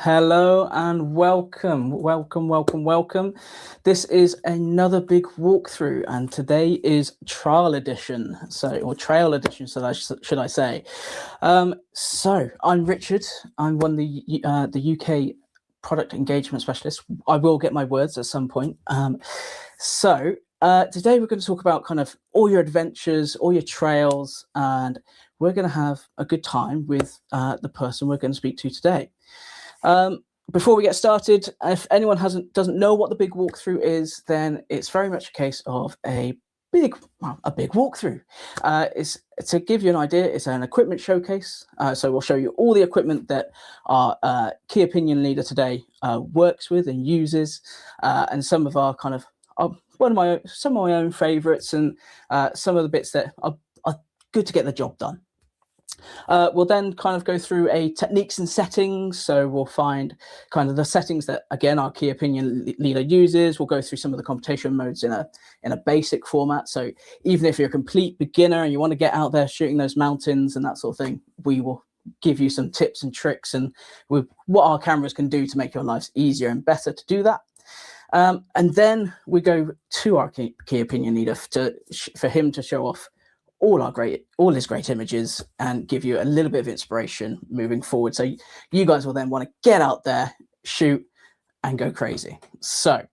Hello and welcome. This is another big walkthrough, and today is trial edition. Or trail edition, should I say? So I'm Richard. I'm one of the UK product engagement specialist. I will get my words at some point. Today we're going to talk about kind of all your adventures, all your trails, and we're going to have a good time with the person we're going to speak to today. Before we get started, if anyone doesn't know what the big walkthrough is, then it's very much a case of a big walkthrough. It's to give you an idea. It's an equipment showcase. So we'll show you all the equipment that our key opinion leader today works with and uses, and some of our kind of some of my own favorites, and some of the bits that are good to get the job done. We'll then kind of go through a techniques and settings. So we'll find kind of the settings that, again, our key opinion leader uses. We'll go through some of the computation modes in a basic format. So even if you're a complete beginner and you want to get out there shooting those mountains and that sort of thing, we will give you some tips and tricks and with what our cameras can do to make your lives easier and better to do that. And then we go to our key opinion leader for him to show off all his great images and give you a little bit of inspiration moving forward. So you guys will then want to get out there, shoot, and go crazy. So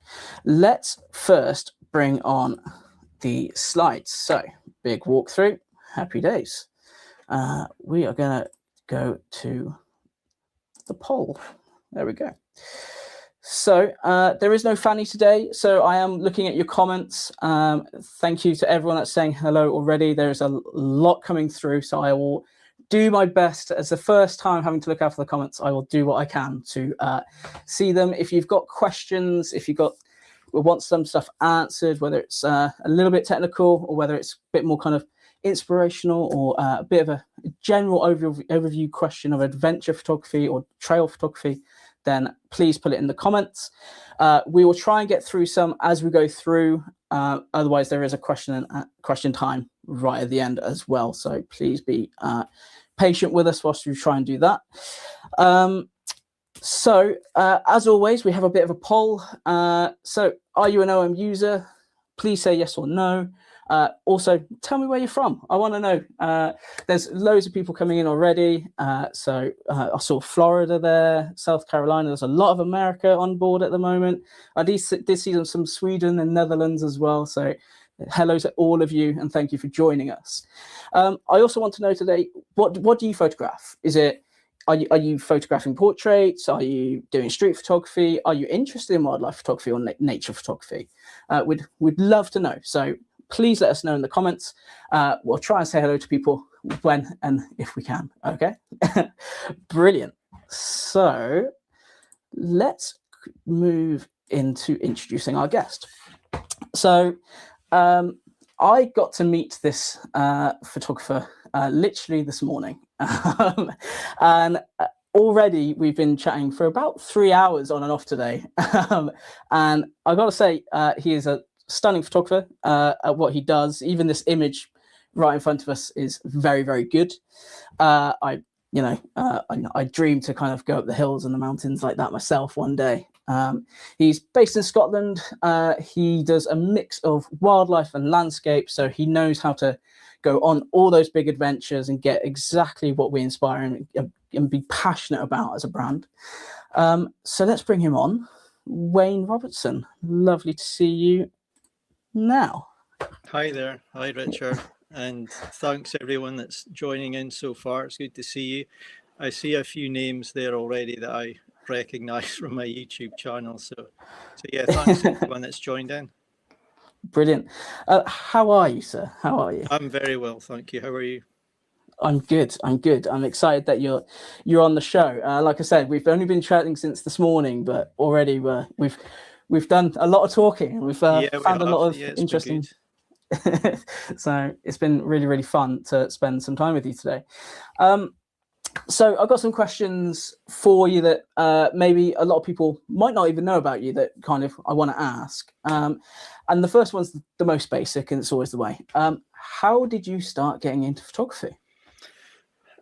let's first bring on the slides. So big walkthrough, happy days. We are going to go to the poll. There we go. So there is no Fanny today, so I am looking at your comments. Thank you to everyone that's saying hello already. There is a lot coming through, so I will do my best. As the first time having to look out for the comments, I will do what I can to see them. If you've got questions, if you've want some stuff answered, whether it's a little bit technical or whether it's a bit more kind of inspirational or a bit of a general overview question of adventure photography or trail photography, then please put it in the comments. We will try and get through some as we go through. Otherwise, there is a question time right at the end as well. So please be patient with us whilst we try and do that. As always, we have a bit of a poll. So are you an OM user? Please say yes or no. Also, tell me where you're from. I want to know. There's loads of people coming in already. I saw Florida there, South Carolina. There's a lot of America on board at the moment. I did see some Sweden and Netherlands as well. So hello to all of you, and thank you for joining us. I also want to know today, what do you photograph? Are you photographing portraits? Are you doing street photography? Are you interested in wildlife photography or nature photography? We'd love to know. So please let us know in the comments. We'll try and say hello to people when and if we can. Okay, brilliant. So let's move into introducing our guest. So I got to meet this photographer literally this morning. And already we've been chatting for about 3 hours on and off today. And I got to say, he is a stunning photographer at what he does. Even this image right in front of us is very, very good. I dream to kind of go up the hills and the mountains like that myself one day. He's based in Scotland. He does a mix of wildlife and landscape, so he knows how to go on all those big adventures and get exactly what we inspire and be passionate about as a brand. So let's bring him on. Wayne Robertson, lovely to see you now. Hi there. Hi, Richard. And thanks everyone that's joining in so far. It's good to see you. I see a few names there already that I recognize from my YouTube channel. So yeah, thanks to everyone that's joined in. Brilliant. How are you, sir? How are you? I'm very well, thank you. How are you? I'm good. I'm excited that you're on the show. Like I said, we've only been chatting since this morning, but already we've done a lot of talking, and we've found a lot of interesting. So it's been really, really fun to spend some time with you today. So I've got some questions for you that maybe a lot of people might not even know about you that kind of I want to ask. And the first one's the most basic, and it's always the way. How did you start getting into photography?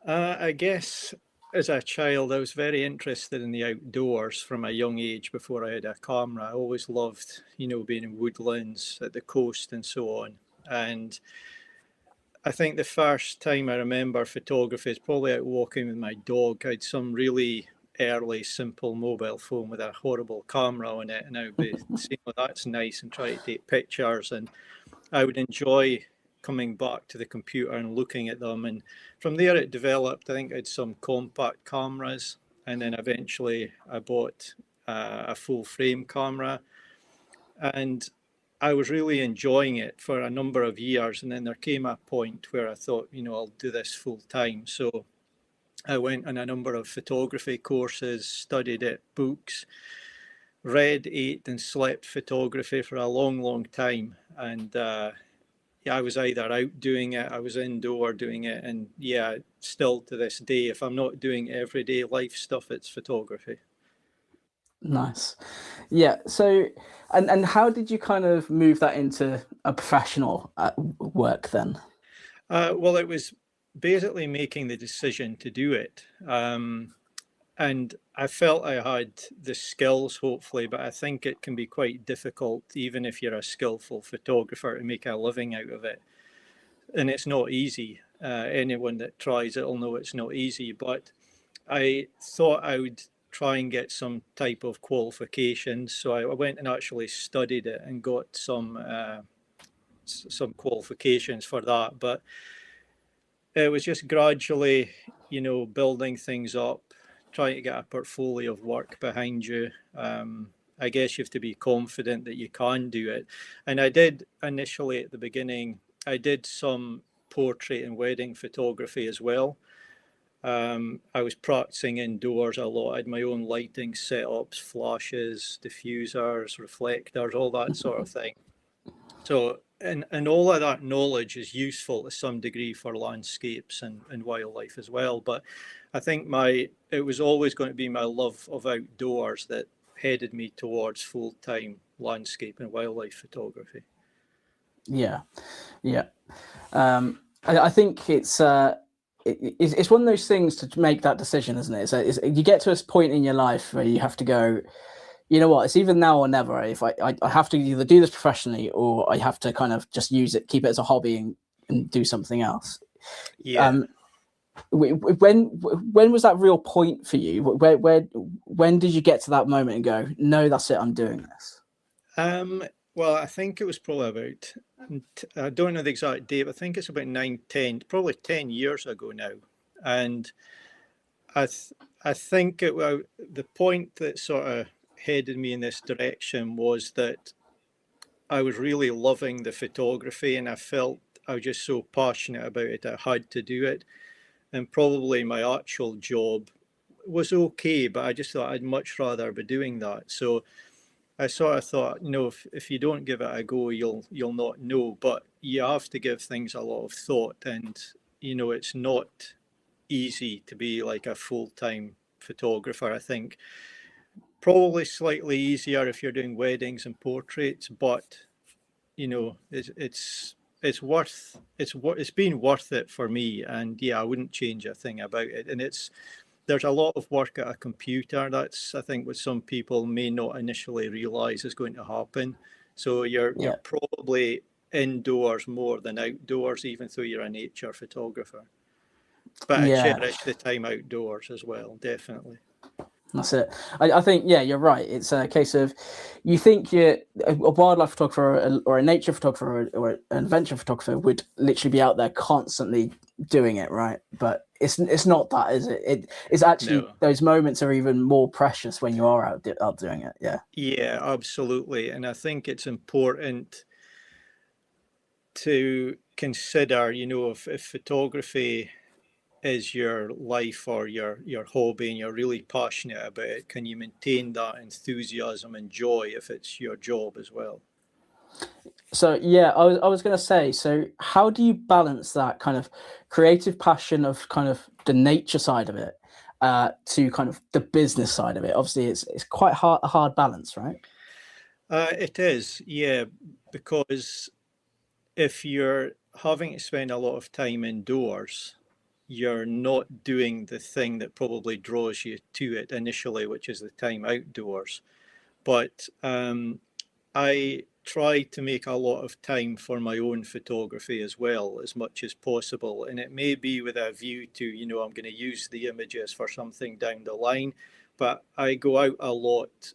I guess as a child, I was very interested in the outdoors from a young age before I had a camera. I always loved, being in woodlands, at the coast and so on. And I think the first time I remember photography is probably out walking with my dog. I had some really early simple mobile phone with a horrible camera on it, and I would be saying, "Oh, that's nice," and try to take pictures. And I would enjoy coming back to the computer and looking at them. And from there, it developed. I think I had some compact cameras, and then eventually I bought a full frame camera. And I was really enjoying it for a number of years. And then there came a point where I thought, I'll do this full time. So I went on a number of photography courses, studied it, books, read, ate, and slept photography for a long, long time. And I was either out doing it, I was indoor doing it. And still to this day, if I'm not doing everyday life stuff, it's photography. Nice. Yeah. So, and how did you kind of move that into a professional work then? Well, it was basically making the decision to do it. And I felt I had the skills, hopefully, but I think it can be quite difficult, even if you're a skillful photographer, to make a living out of it. And it's not easy. Anyone that tries it will know it's not easy. But I thought I would try and get some type of qualifications. So I went and actually studied it and got some qualifications for that. But it was just gradually, building things up, trying to get a portfolio of work behind you. I guess you have to be confident that you can do it. And I did initially at the beginning, I did some portrait and wedding photography as well. I was practicing indoors a lot. I had my own lighting setups, flashes, diffusers, reflectors, all that sort of thing. So, and all of that knowledge is useful to some degree for landscapes and wildlife as well. But I think it was always going to be my love of outdoors that headed me towards full-time landscape and wildlife photography. Yeah. I think it's one of those things to make that decision, isn't it? So you get to a point in your life where you have to go, you know what, it's either now or never. If I have to either do this professionally or I have to kind of just use it, keep it as a hobby and do something else. Yeah. When was that real point for you? When did you get to that moment and go, no, that's it, I'm doing this? Well, I think it was probably about, I don't know the exact date, but I think it's about probably 10 years ago now. And I think the point that sort of headed me in this direction was that I was really loving the photography and I felt I was just so passionate about it, I had to do it. And probably my actual job was okay, but I just thought I'd much rather be doing that. So I sort of thought, if you don't give it a go, you'll not know. But you have to give things a lot of thought, and it's not easy to be like a full-time photographer. I think probably slightly easier if you're doing weddings and portraits, but it's been worth it for me, and I wouldn't change a thing about it. And there's a lot of work at a computer. That's, I think, what some people may not initially realize is going to happen. So you're probably indoors more than outdoors, even though you're a nature photographer. But I cherish the time outdoors as well, definitely. That's it. I think, you're right. It's a case of, you think you're a wildlife photographer or a nature photographer or an adventure photographer would literally be out there constantly doing it, right? But it's not that, is it? It's actually those moments are even more precious when you are out doing it. Yeah, absolutely. And I think it's important to consider, if photography is your life or your hobby and you're really passionate about it, can you maintain that enthusiasm and joy if it's your job as well? So I was going to say, so how do you balance that kind of creative passion of kind of the nature side of it to kind of the business side of it? Obviously, it's quite a hard balance, right? It is, because if you're having to spend a lot of time indoors, you're not doing the thing that probably draws you to it initially, which is the time outdoors. But I try to make a lot of time for my own photography as well, as much as possible. And it may be with a view to, I'm going to use the images for something down the line, but I go out a lot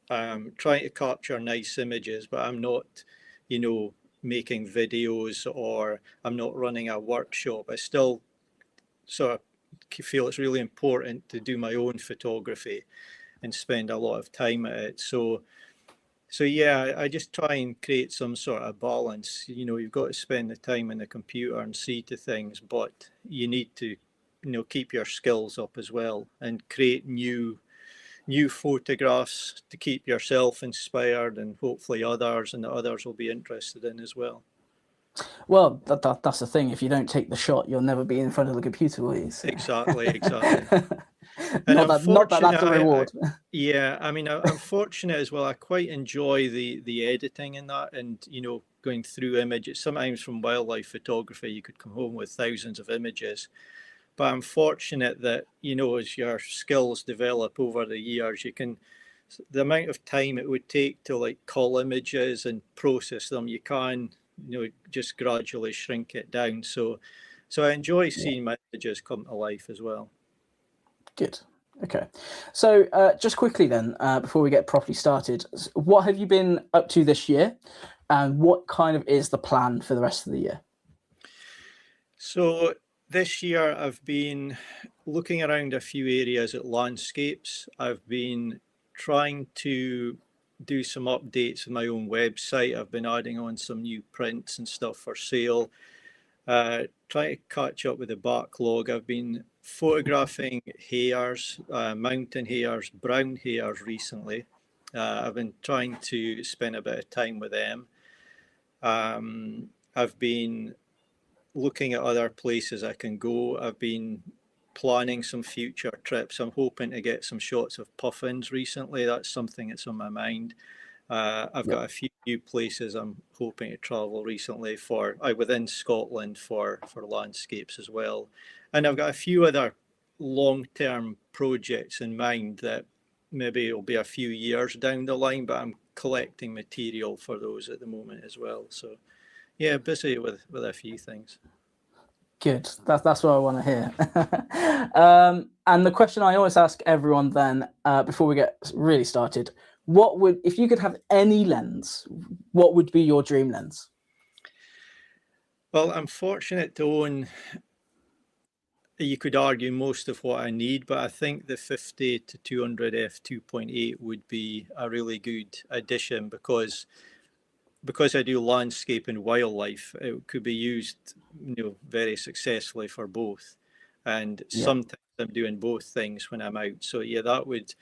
trying to capture nice images, but I'm not, making videos, or I'm not running a workshop. I still sort of feel it's really important to do my own photography and spend a lot of time at it. So yeah, I just try and create some sort of balance. You've got to spend the time on the computer and see to things, but you need to, keep your skills up as well and create new photographs to keep yourself inspired, and hopefully others, and the others will be interested in as well. Well, that's the thing. If you don't take the shot, you'll never be in front of the computer, will you? So. Exactly. And not that that's a reward. Yeah, I mean, I'm fortunate as well. I quite enjoy the editing in that, and going through images. Sometimes from wildlife photography, you could come home with thousands of images. But I'm fortunate that, as your skills develop over the years, the amount of time it would take to like cull images and process them, you can, just gradually shrink it down. So I enjoy seeing my images come to life as well. Good. Okay. So just quickly then, before we get properly started, what have you been up to this year, and what kind of is the plan for the rest of the year? So this year I've been looking around a few areas at landscapes. I've been trying to do some updates with my own website. I've been adding on some new prints and stuff for sale. Trying to catch up with the backlog. I've been photographing hares, mountain hares, brown hares recently. I've been trying to spend a bit of time with them. I've been looking at other places I can go. I've been planning some future trips. I'm hoping to get some shots of puffins recently. That's something that's on my mind. I've got a few new places I'm hoping to travel recently within Scotland for landscapes as well. And I've got a few other long-term projects in mind that maybe it'll be a few years down the line, but I'm collecting material for those at the moment as well. So yeah, busy with a few things. Good. That's what I want to hear. And the question I always ask everyone then, before we get really started, if you could have any lens, what would be your dream lens? Well, I'm fortunate to own, you could argue, most of what I need, but I think the 50 to 200 f2.8 would be a really good addition because I do landscape and wildlife. It could be used, very successfully for both. And sometimes I'm doing both things when I'm out. So yeah, that would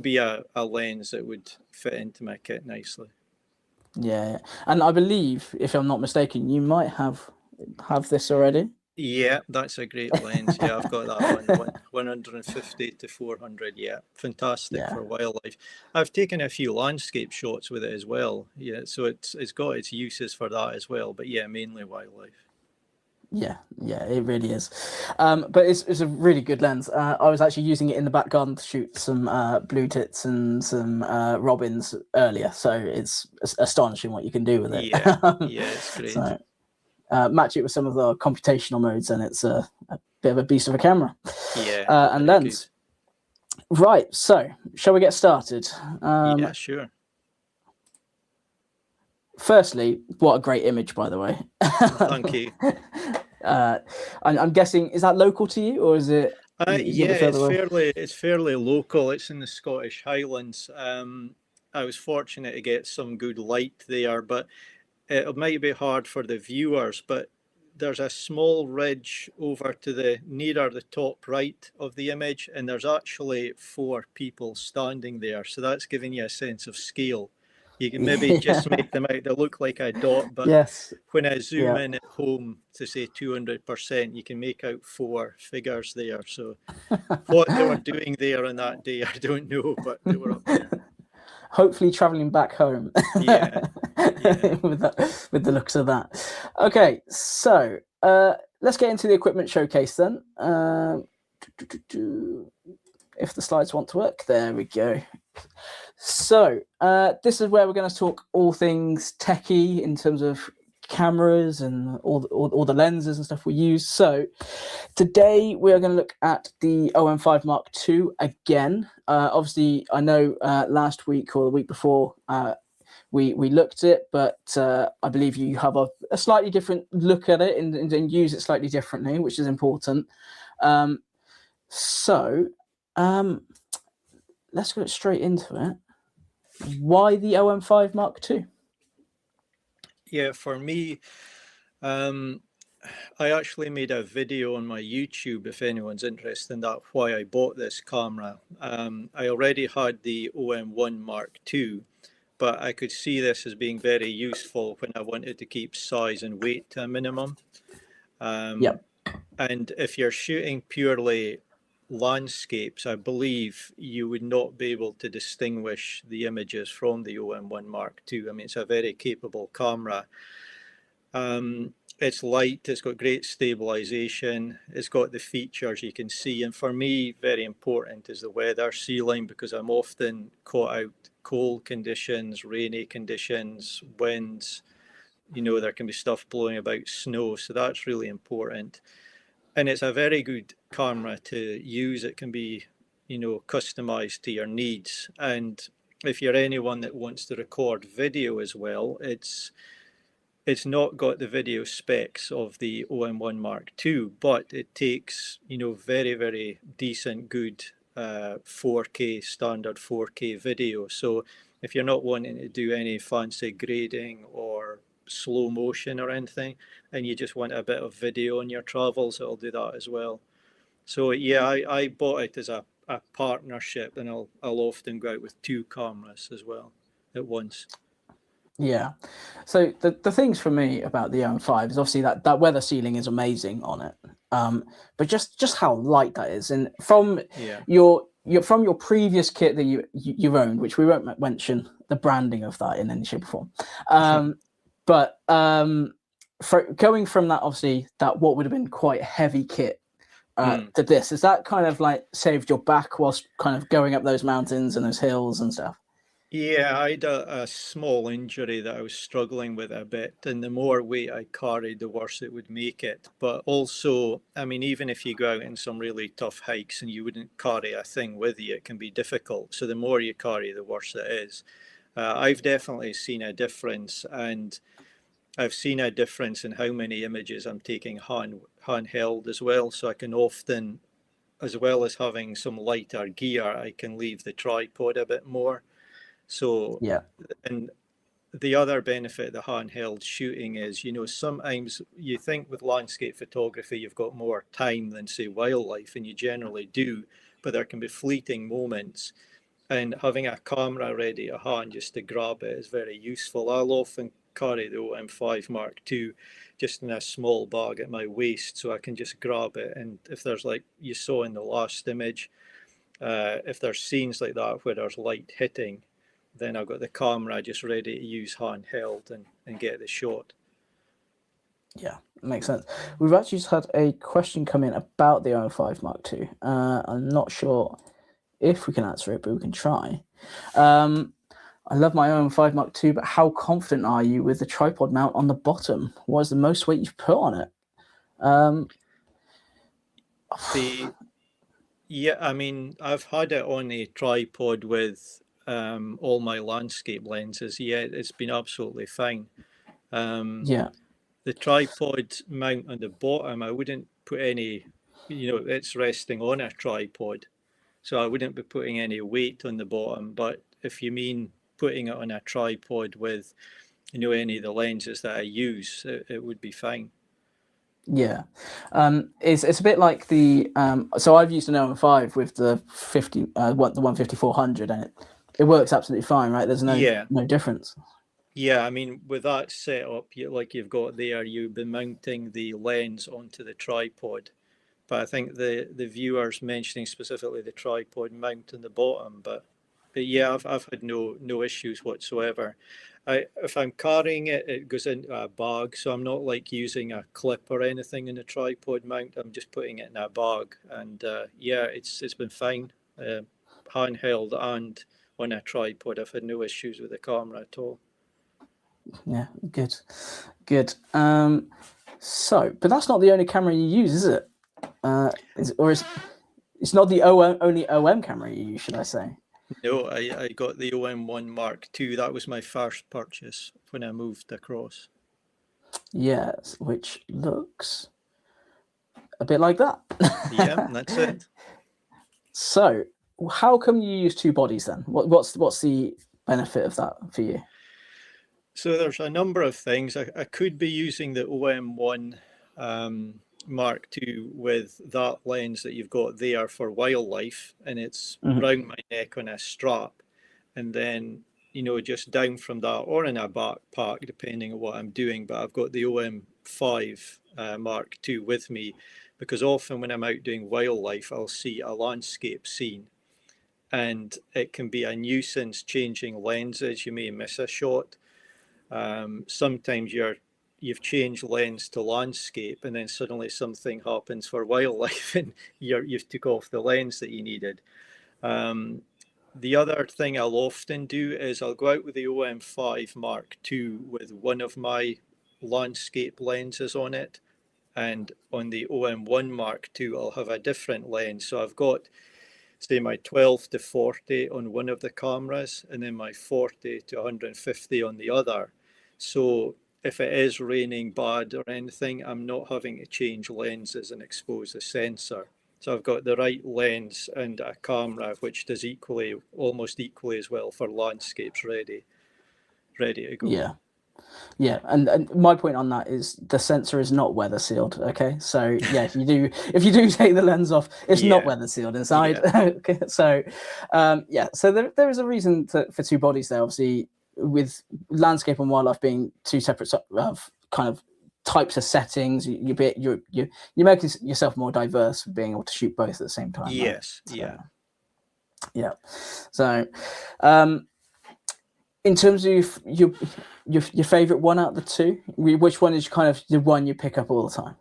be a lens that would fit into my kit nicely. Yeah. And I believe, if I'm not mistaken, you might have this already. Yeah, that's a great lens. Yeah, I've got that one, 150 to 400. Yeah, fantastic for wildlife. I've taken a few landscape shots with it as well. Yeah, so it's got its uses for that as well. But yeah, mainly wildlife. Yeah, it really is. But it's a really good lens. I was actually using it in the back garden to shoot some blue tits and some robins earlier. So it's astonishing what you can do with it. Yeah, it's great. So, match it with some of the computational modes, and it's a bit of a beast of a camera. Yeah, and lens. Good. Right. So, shall we get started? Yeah, sure. Firstly, what a great image, by the way. Thank you. I'm guessing, is that local to you, or is it? Yeah, it's fairly local. It's in the Scottish Highlands. I was fortunate to get some good light there, but it might be hard for the viewers. But there's a small ridge over to nearer the top right of the image, and there's actually 4 people standing there. So that's giving you a sense of scale. You can maybe just make them out to look like a dot, but when I zoom in at home to say 200%, you can make out 4 figures there. So what they were doing there on that day, I don't know, but they were up there. Hopefully traveling back home. with the looks of that. Okay, so let's get into the equipment showcase then. If the slides want to work, there we go. So this is where we're going to talk all things techie in terms of cameras and all the lenses and stuff we use. So today we're going to look at the OM5 Mark II again. Obviously, I know last week or the week before we looked at it, but I believe you have a slightly different look at it and use it slightly differently, which is important. So let's go straight into it. Why the OM5 Mark II? Yeah, for me, I actually made a video on my YouTube, if anyone's interested in that, why I bought this camera. I already had the OM1 Mark II, but I could see this as being very useful when I wanted to keep size and weight to a minimum. Yep. And if you're shooting purely landscapes, I believe you would not be able to distinguish the images from the OM1 Mark II. I mean, it's a very capable camera. It's light, it's got great stabilization, it's got the features you can see. And for me, very important is the weather sealing, because I'm often caught out cold conditions, rainy conditions, winds, you know, there can be stuff blowing about, snow. So that's really important. And it's a very good camera to use. It can be, you know, customized to your needs. And if you're anyone that wants to record video as well, it's not got the video specs of the OM1 Mark II, but it takes, you know, very, very decent, good 4K, standard 4K video. So if you're not wanting to do any fancy grading or slow motion or anything, and you just want a bit of video on your travels, it'll do that as well. So yeah, I bought it as a partnership, and I'll often go out with two cameras as well at once. Yeah. So the things for me about the OM5 is obviously that weather sealing is amazing on it. But just how light that is, and from your previous kit that you owned, which we won't mention the branding of that in any shape or form. But for going from that, obviously that what would have been quite a heavy kit to this, is that kind of like saved your back whilst kind of going up those mountains and those hills and stuff? Yeah, I had a small injury that I was struggling with a bit, and the more weight I carried, the worse it would make it. But also, I mean, even if you go out in some really tough hikes and you wouldn't carry a thing with you, it can be difficult. So the more you carry, the worse it is. I've definitely seen a difference, and I've seen a difference in how many images I'm taking handheld as well. So I can often, as well as having some lighter gear, I can leave the tripod a bit more. So, yeah, and the other benefit of the handheld shooting is, you know, sometimes you think with landscape photography, you've got more time than, say, wildlife, and you generally do, but there can be fleeting moments. And having a camera ready at hand just to grab it is very useful. I'll often carry the OM5 Mark II just in a small bag at my waist, so I can just grab it. And if there's, like you saw in the last image, if there's scenes like that where there's light hitting, then I've got the camera just ready to use handheld and get the shot. Yeah, makes sense. We've actually just had a question come in about the OM5 Mark II. I'm not sure if we can answer it, but we can try. I love my OM5 Mark II, but how confident are you with the tripod mount on the bottom? What is the most weight you've put on it? Yeah, I mean, I've had it on a tripod with all my landscape lenses. Yeah, it's been absolutely fine. Yeah. The tripod mount on the bottom, I wouldn't put any, you know, it's resting on a tripod, so I wouldn't be putting any weight on the bottom. But if you mean putting it on a tripod with, you know, any of the lenses that I use, it would be fine. Yeah, it's a bit like the so I've used an OM5 with the 15400, and it works absolutely fine, right? There's no difference. Yeah, I mean, with that setup, like you've got there, you've been mounting the lens onto the tripod. But I think the viewer's mentioning specifically the tripod mount on the bottom. But Yeah, I've had no issues whatsoever. If I'm carrying it, it goes into a bag, so I'm not like using a clip or anything in the tripod mount. I'm just putting it in a bag, and yeah, it's been fine, handheld and on a tripod. I've had no issues with the camera at all. Yeah, good. So, but that's not the only camera you use, is it? It's not the only OM camera you use, should I say? No, I got the OM1 Mark II. That was my first purchase when I moved across. Yes, which looks a bit like that. Yeah, that's it. So, how come you use two bodies then? What's the benefit of that for you? So there's a number of things. I could be using the OM1 Mark II with that lens that you've got there for wildlife, and it's round my neck on a strap, and then just down from that or in a backpack depending on what I'm doing. But I've got the OM5 Mark II with me because often when I'm out doing wildlife I'll see a landscape scene, and it can be a nuisance changing lenses. You may miss a shot. Sometimes you've changed lens to landscape, and then suddenly something happens for wildlife, and you've took off the lens that you needed. The other thing I'll often do is I'll go out with the OM5 Mark II with one of my landscape lenses on it, and on the OM1 Mark II I'll have a different lens. So I've got, say, my 12 to 40 on one of the cameras, and then my 40 to 150 on the other. So if it is raining bad or anything, I'm not having to change lenses and expose the sensor. So I've got the right lens and a camera which does almost equally as well for landscapes ready to go. Yeah, and my point on that is the sensor is not weather sealed. Okay, so yeah, if you do take the lens off, it's not weather sealed inside. Yeah. Okay, so so there is a reason for two bodies there. Obviously, with landscape and wildlife being two separate kind of types of settings, you make yourself more diverse for being able to shoot both at the same time. Yes. Right? Yeah. Yeah. So, in terms of your favorite one out of the two, which one is kind of the one you pick up all the time?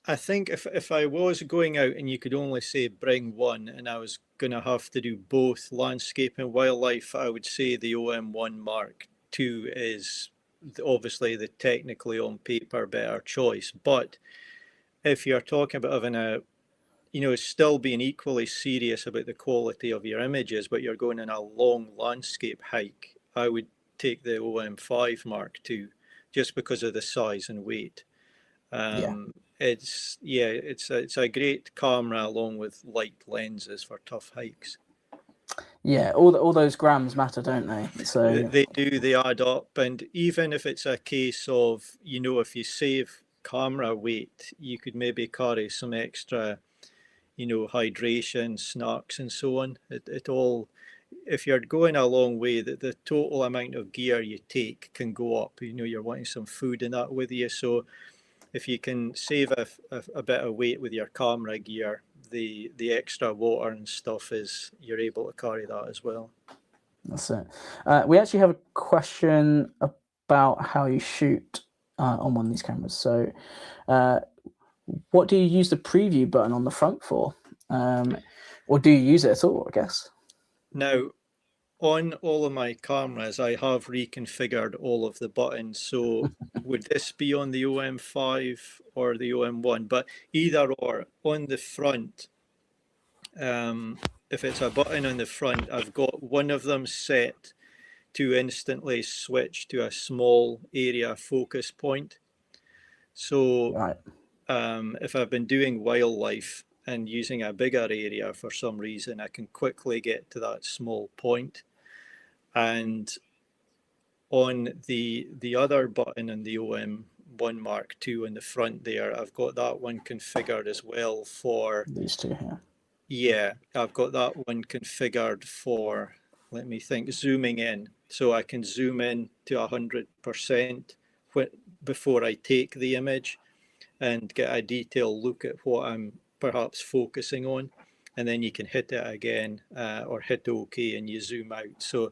I think if I was going out and you could only say bring one, and I was going to have to do both landscape and wildlife, I would say the OM1 Mark II is obviously the technically on paper better choice. But if you're talking about having still being equally serious about the quality of your images, but you're going on a long landscape hike, I would take the OM5 Mark II just because of the size and weight. It's a great camera along with light lenses for tough hikes. Yeah, all those grams matter, don't they? So they do, they add up. And even if it's a case of, if you save camera weight, you could maybe carry some extra, hydration, snacks and so on. It all, if you're going a long way, the total amount of gear you take can go up. You're wanting some food and that with you. So if you can save a bit of weight with your camera gear, the extra water and stuff you're able to carry that as well. That's it. We actually have a question about how you shoot on one of these cameras. So what do you use the preview button on the front for? Or do you use it at all, I guess? Now, on all of my cameras, I have reconfigured all of the buttons. So would this be on the OM5 or the OM1? But either or, on the front, if it's a button on the front, I've got one of them set to instantly switch to a small area focus point. So if I've been doing wildlife and using a bigger area for some reason, I can quickly get to that small point. And on the other button in the OM1 Mark II in the front there, I've got that one configured as well for these two here. Yeah, I've got that one configured for, let me think, zooming in. So I can zoom in to 100% before I take the image and get a detailed look at what I'm perhaps focusing on. and then you can hit it again or hit OK and you zoom out. So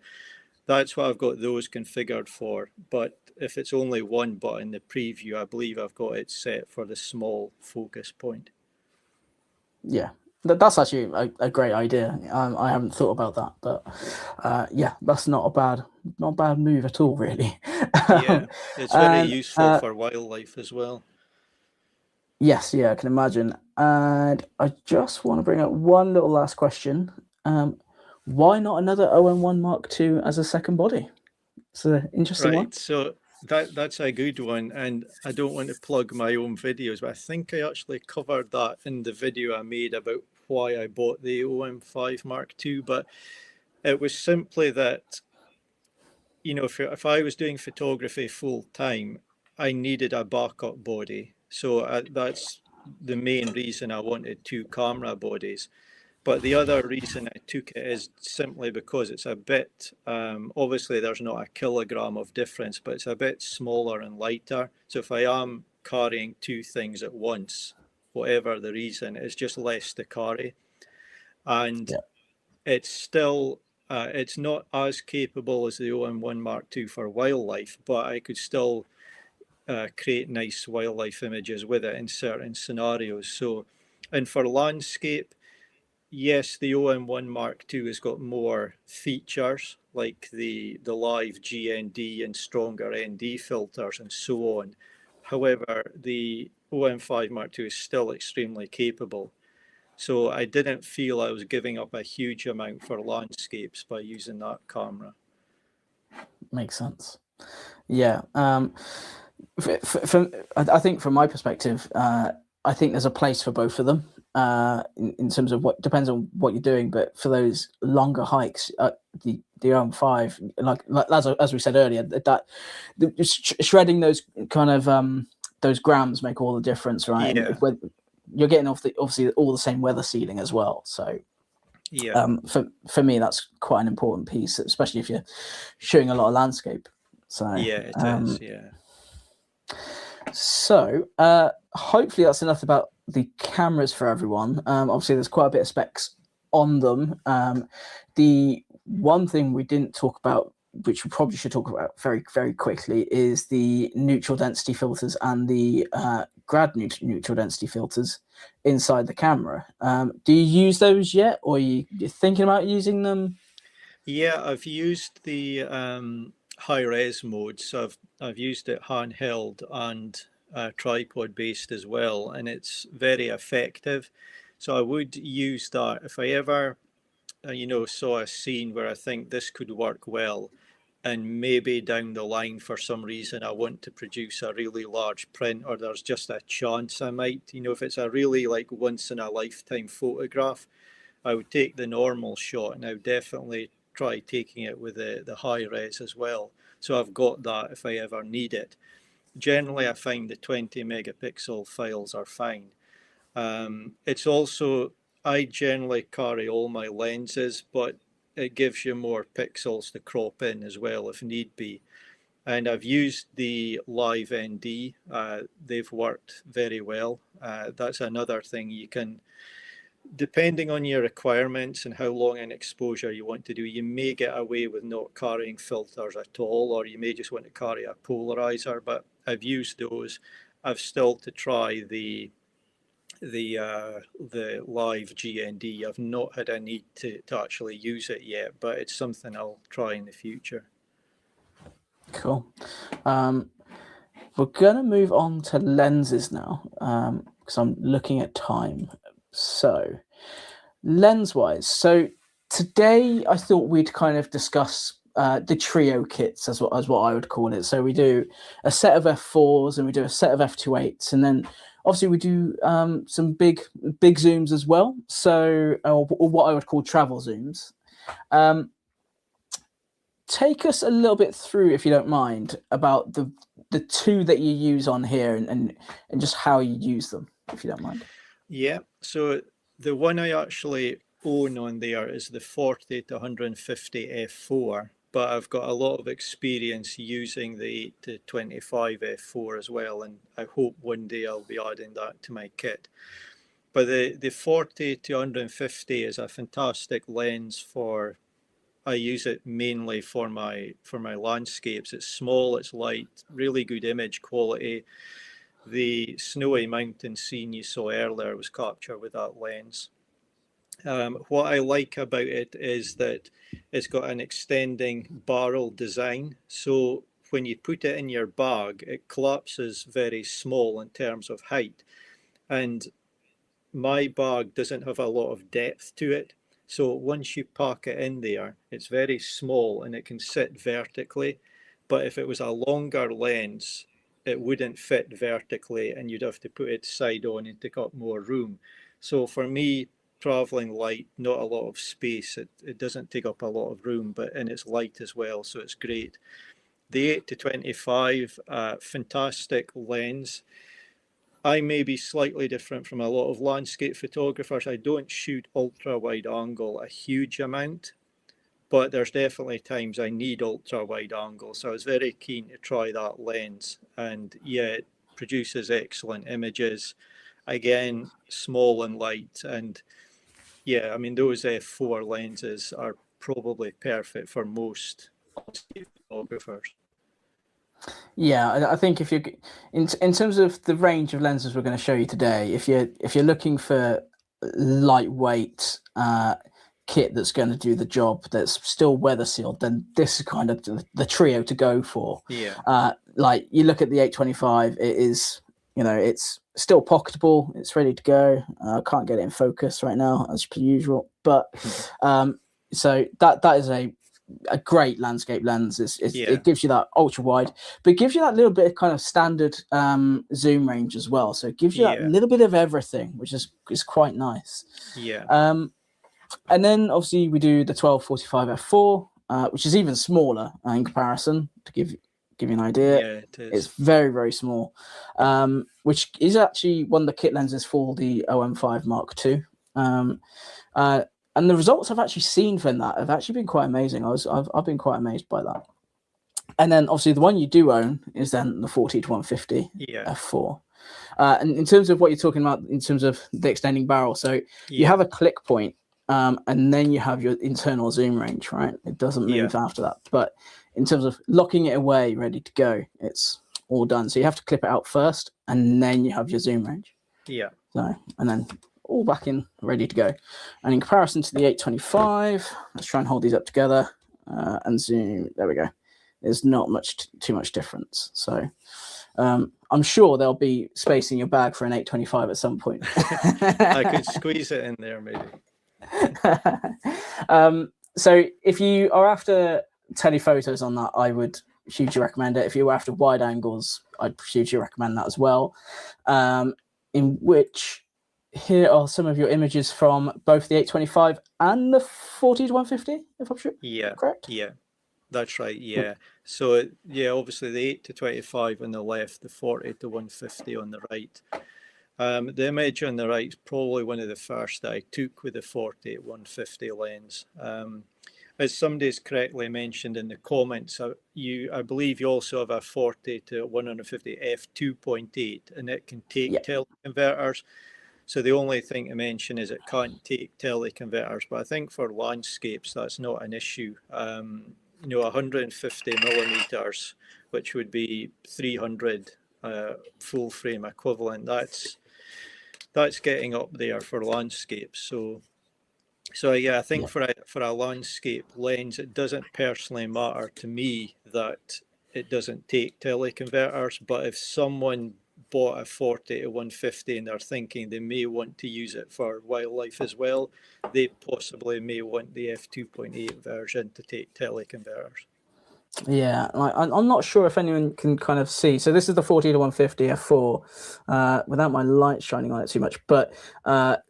that's what I've got those configured for. But if it's only one button, the preview, I believe I've got it set for the small focus point. Yeah, that's actually a great idea. I haven't thought about that, but yeah, that's not a bad move at all, really. Yeah, it's very useful for wildlife as well. Yes, yeah, I can imagine. And I just want to bring up one little last question. Why not another OM1 Mark II as a second body? It's an interesting one. Right, so that's a good one, and I don't want to plug my own videos, but I think I actually covered that in the video I made about why I bought the OM5 Mark II. But it was simply that, you know, if I was doing photography full time, I needed a backup body. So that's the main reason I wanted two camera bodies. But the other reason I took it is simply because it's a bit, obviously there's not a kilogram of difference, but it's a bit smaller and lighter. So if I am carrying two things at once, whatever the reason, it's just less to carry. And Yeah, it's still, it's not as capable as the OM1 Mark II for wildlife, but I could still create nice wildlife images with it in certain scenarios. So, and for landscape, yes, the OM1 Mark II has got more features like the live GND and stronger ND filters and so on. However, the OM5 Mark II is still extremely capable. So I didn't feel I was giving up a huge amount for landscapes by using that camera. makes sense. Yeah. I think from my perspective, I think there's a place for both of them. In terms of what depends on what you're doing, but for those longer hikes, the OM5, like as we said earlier, shredding those kind of those grams make all the difference, right? Yeah. And when you're getting obviously all the same weather sealing as well, so Yeah. for me that's quite an important piece, especially if you're shooting a lot of landscape. So Yeah, it is. Yeah. So hopefully that's enough about the cameras for everyone. Obviously, there's quite a bit of specs on them. The one thing we didn't talk about, which we probably should talk about very, very quickly, is the neutral density filters and the grad neutral density filters inside the camera. Do you use those yet, or you're thinking about using them? Yeah, I've used the high res mode, so I've used it handheld and tripod based as well, and it's very effective. So I would use that if I ever, you know, saw a scene where I think this could work well, and maybe down the line for some reason I want to produce a really large print, or there's just a chance I might, you know, if it's a really like once in a lifetime photograph, I would take the normal shot, and I would definitely try taking it with the high res as well. So I've got that if I ever need it. Generally, I find the 20 megapixel files are fine. It's also, I generally carry all my lenses, but it gives you more pixels to crop in as well if need be. And I've used the live ND. They've worked very well. That's another thing you can, depending on your requirements and how long an exposure you want to do, you may get away with not carrying filters at all, or you may just want to carry a polarizer, but I've used those. I've still to try the live GND. I've not had a need to actually use it yet, but it's something I'll try in the future. Cool. We're gonna move on to lenses now, because I'm looking at time. So, lens-wise, so today I thought we'd kind of discuss the trio kits, as what I would call it. So we do a set of f4s and we do a set of f2.8s, and then obviously we do some big zooms as well. So, or what I would call travel zooms. Take us a little bit through, if you don't mind, about the two that you use on here and just how you use them, if you don't mind. Yeah, so the one I actually own on there is the 40 to 150 f4, but I've got a lot of experience using the 8 to 25 f4 as well, and I hope one day I'll be adding that to my kit. But the 40 to 150 is a fantastic lens for. I use it mainly for my landscapes. It's small, it's light, really good image quality. The snowy mountain scene you saw earlier was captured with that lens. What I like about it is that it's got an extending barrel design. So when you put it in your bag, it collapses very small in terms of height. And my bag doesn't have a lot of depth to it. So once you pack it in there, it's very small and it can sit vertically. But if it was a longer lens, it wouldn't fit vertically and you'd have to put it side on and take up more room. So for me, traveling light, not a lot of space. It doesn't take up a lot of room, and it's light as well, so it's great. The 8 to 25, fantastic lens. I may be slightly different from a lot of landscape photographers. I don't shoot ultra wide angle a huge amount, but there's definitely times I need ultra wide angle. So I was very keen to try that lens, and yeah, it produces excellent images. Again, small and light, and yeah, I mean, those F4 lenses are probably perfect for most landscape photographers. Yeah, I think if you're in terms of the range of lenses we're going to show you today, if you're looking for lightweight kit that's going to do the job, that's still weather sealed, then this is kind of the trio to go for. Yeah. Like you look at the 825, it is, it's still pocketable, it's ready to go. I can't get it in focus right now as per usual, but so that is a great landscape lens. It gives you that ultra wide, but it gives you that little bit of kind of standard zoom range as well. So it gives you that little bit of everything, which is quite nice. Yeah. And then obviously we do the 12-45 f4, which is even smaller in comparison. To give you an idea, yeah, it is. It's very, very small, which is actually one of the kit lenses for the OM5 Mark II. And the results I've actually seen from that have actually been quite amazing. I've been quite amazed by that. And then obviously the one you do own is then the 40 to 150 f4. And in terms of what you're talking about, in terms of the extending barrel, so you have a click point, and then you have your internal zoom range, right? It doesn't move after that. But in terms of locking it away, ready to go, it's all done. So you have to clip it out first, and then you have your zoom range. Yeah. So, and then all back in, ready to go. And in comparison to the 825, let's try and hold these up together and zoom. There we go. There's not too much difference. So I'm sure there'll be space in your bag for an 825 at some point. I could squeeze it in there maybe. So if you are after telephotos on that, I would hugely recommend it. If you were after wide angles, I'd hugely recommend that as well. In which here are some of your images from both the 825 and the 40 to 150, if I'm sure. Yeah. Correct? Yeah. That's right. Yeah. So obviously the 8 to 25 on the left, the 40 to 150 on the right. The image on the right is probably one of the first that I took with the 40 to 150 lens. As somebody's correctly mentioned in the comments, I believe you also have a 40 to 150 f2.8, and it can take teleconverters. So the only thing to mention is it can't take teleconverters, but I think for landscapes that's not an issue. 150 millimeters, which would be 300 full frame equivalent. That's getting up there for landscapes. So yeah, I think for a landscape lens, it doesn't personally matter to me that it doesn't take teleconverters. But if someone bought a 40 to 150 and they're thinking they may want to use it for wildlife as well, they possibly may want the f2.8 version to take teleconverters. Yeah, I'm not sure if anyone can kind of see. So this is the 40 to 150 f4 without my light shining on it too much. But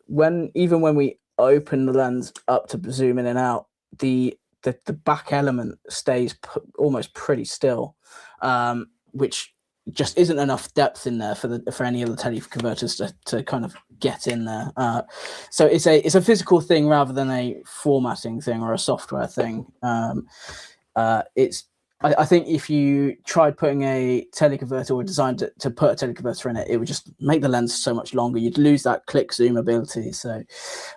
when we open the lens up to zoom in and out, the back element stays almost pretty still, which just isn't enough depth in there for any of the teleconverters to kind of get in there. So it's a physical thing rather than a formatting thing or a software thing. I think if you tried putting a teleconverter or designed it to put a teleconverter in it, it would just make the lens so much longer. You'd lose that click zoom ability, so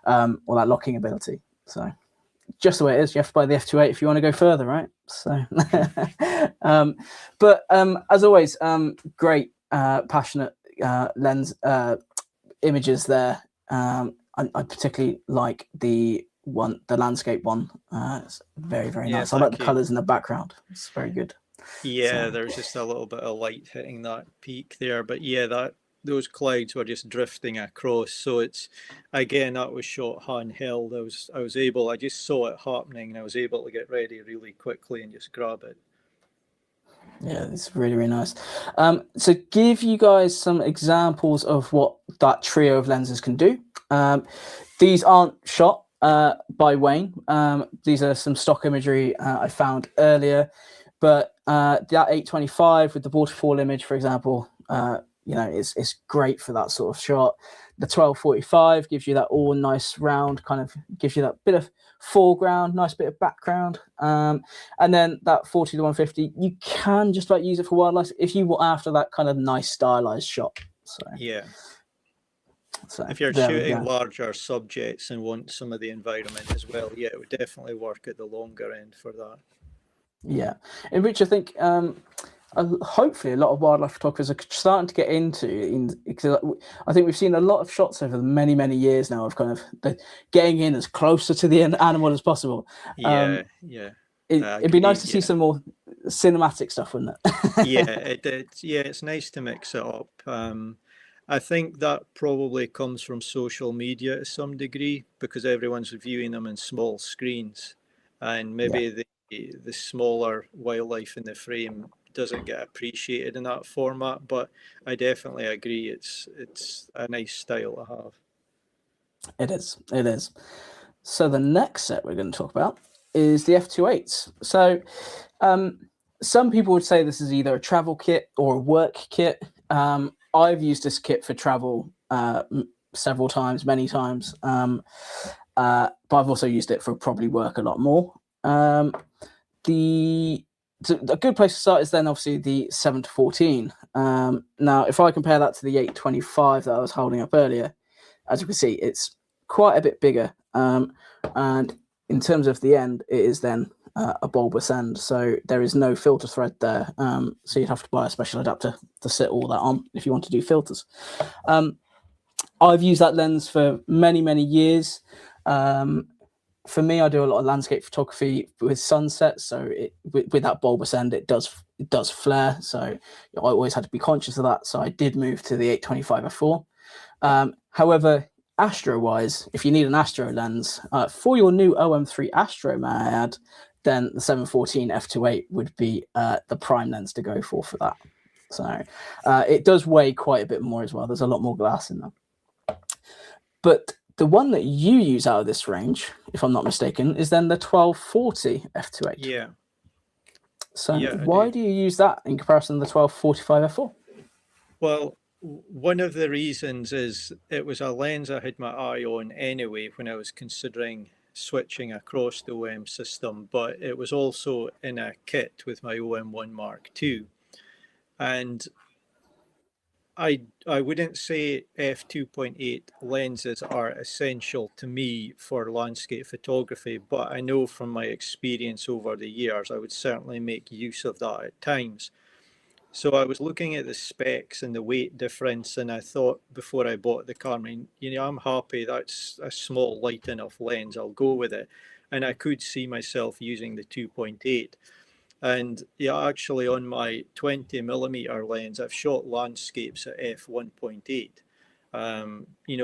or that locking ability. So just the way it is. You have to buy the f2.8 if you want to go further, right? So, but as always, great, passionate lens images there. I particularly like the landscape one. It's very, very nice. I like the colors in the background. It's very good. Yeah, so there's just a little bit of light hitting that peak there, but yeah, those clouds were just drifting across. So it's, again, that was shot handheld. I just saw it happening and I was able to get ready really quickly and just grab it. Yeah, it's really, really nice. So give you guys some examples of what that trio of lenses can do. These aren't shot by Wayne. These are some stock imagery I found earlier, but that 825 with the waterfall image, for example, it's great for that sort of shot. The 1245 gives you that all nice round, kind of gives you that bit of foreground, nice bit of background. And then that 40 to 150, you can just about use it for wildlife if you want after that kind of nice stylized shot. So yeah. So if you're shooting larger subjects and want some of the environment as well, yeah, it would definitely work at the longer end for that. Yeah, in which I think hopefully a lot of wildlife photographers are starting to get into, because I think we've seen a lot of shots over many, many years now of kind of getting in as closer to the animal as possible. Yeah, it'd be nice to see some more cinematic stuff, wouldn't it? Yeah, it's nice to mix it up. I think that probably comes from social media to some degree, because everyone's viewing them in small screens, and maybe the smaller wildlife in the frame doesn't get appreciated in that format. But I definitely agree, it's a nice style to have. It is. So the next set we're going to talk about is the f2.8s. So some people would say this is either a travel kit or a work kit. I've used this kit for travel several times, many times, but I've also used it for probably work a lot more. A good place to start is then obviously the 7-14. Now, if I compare that to the 825 that I was holding up earlier, as you can see, it's quite a bit bigger. And in terms of the end, it is then a bulbous end, so there is no filter thread there. So you'd have to buy a special adapter to sit all that on if you want to do filters. I've used that lens for many, many years. For me, I do a lot of landscape photography with sunsets, so with that bulbous end, it does flare. So I always had to be conscious of that. So I did move to the 825 f4. However, astro-wise, if you need an astro lens for your new OM3 Astro, may I add, then the 714 f2.8 would be the prime lens to go for that. So it does weigh quite a bit more as well. There's a lot more glass in there. But the one that you use out of this range, if I'm not mistaken, is then the 1240 f2.8. Yeah. So why do you use that in comparison to the 1245 f4? Well, one of the reasons is it was a lens I had my eye on anyway when I was considering switching across the OM system, but it was also in a kit with my OM1 Mark II. And I wouldn't say f2.8 lenses are essential to me for landscape photography, but I know from my experience over the years, I would certainly make use of that at times. So I was looking at the specs and the weight difference, and I thought before I bought the camera, I'm happy, that's a small light enough lens, I'll go with it. And I could see myself using the 2.8. And actually on my 20mm lens, I've shot landscapes at f1.8.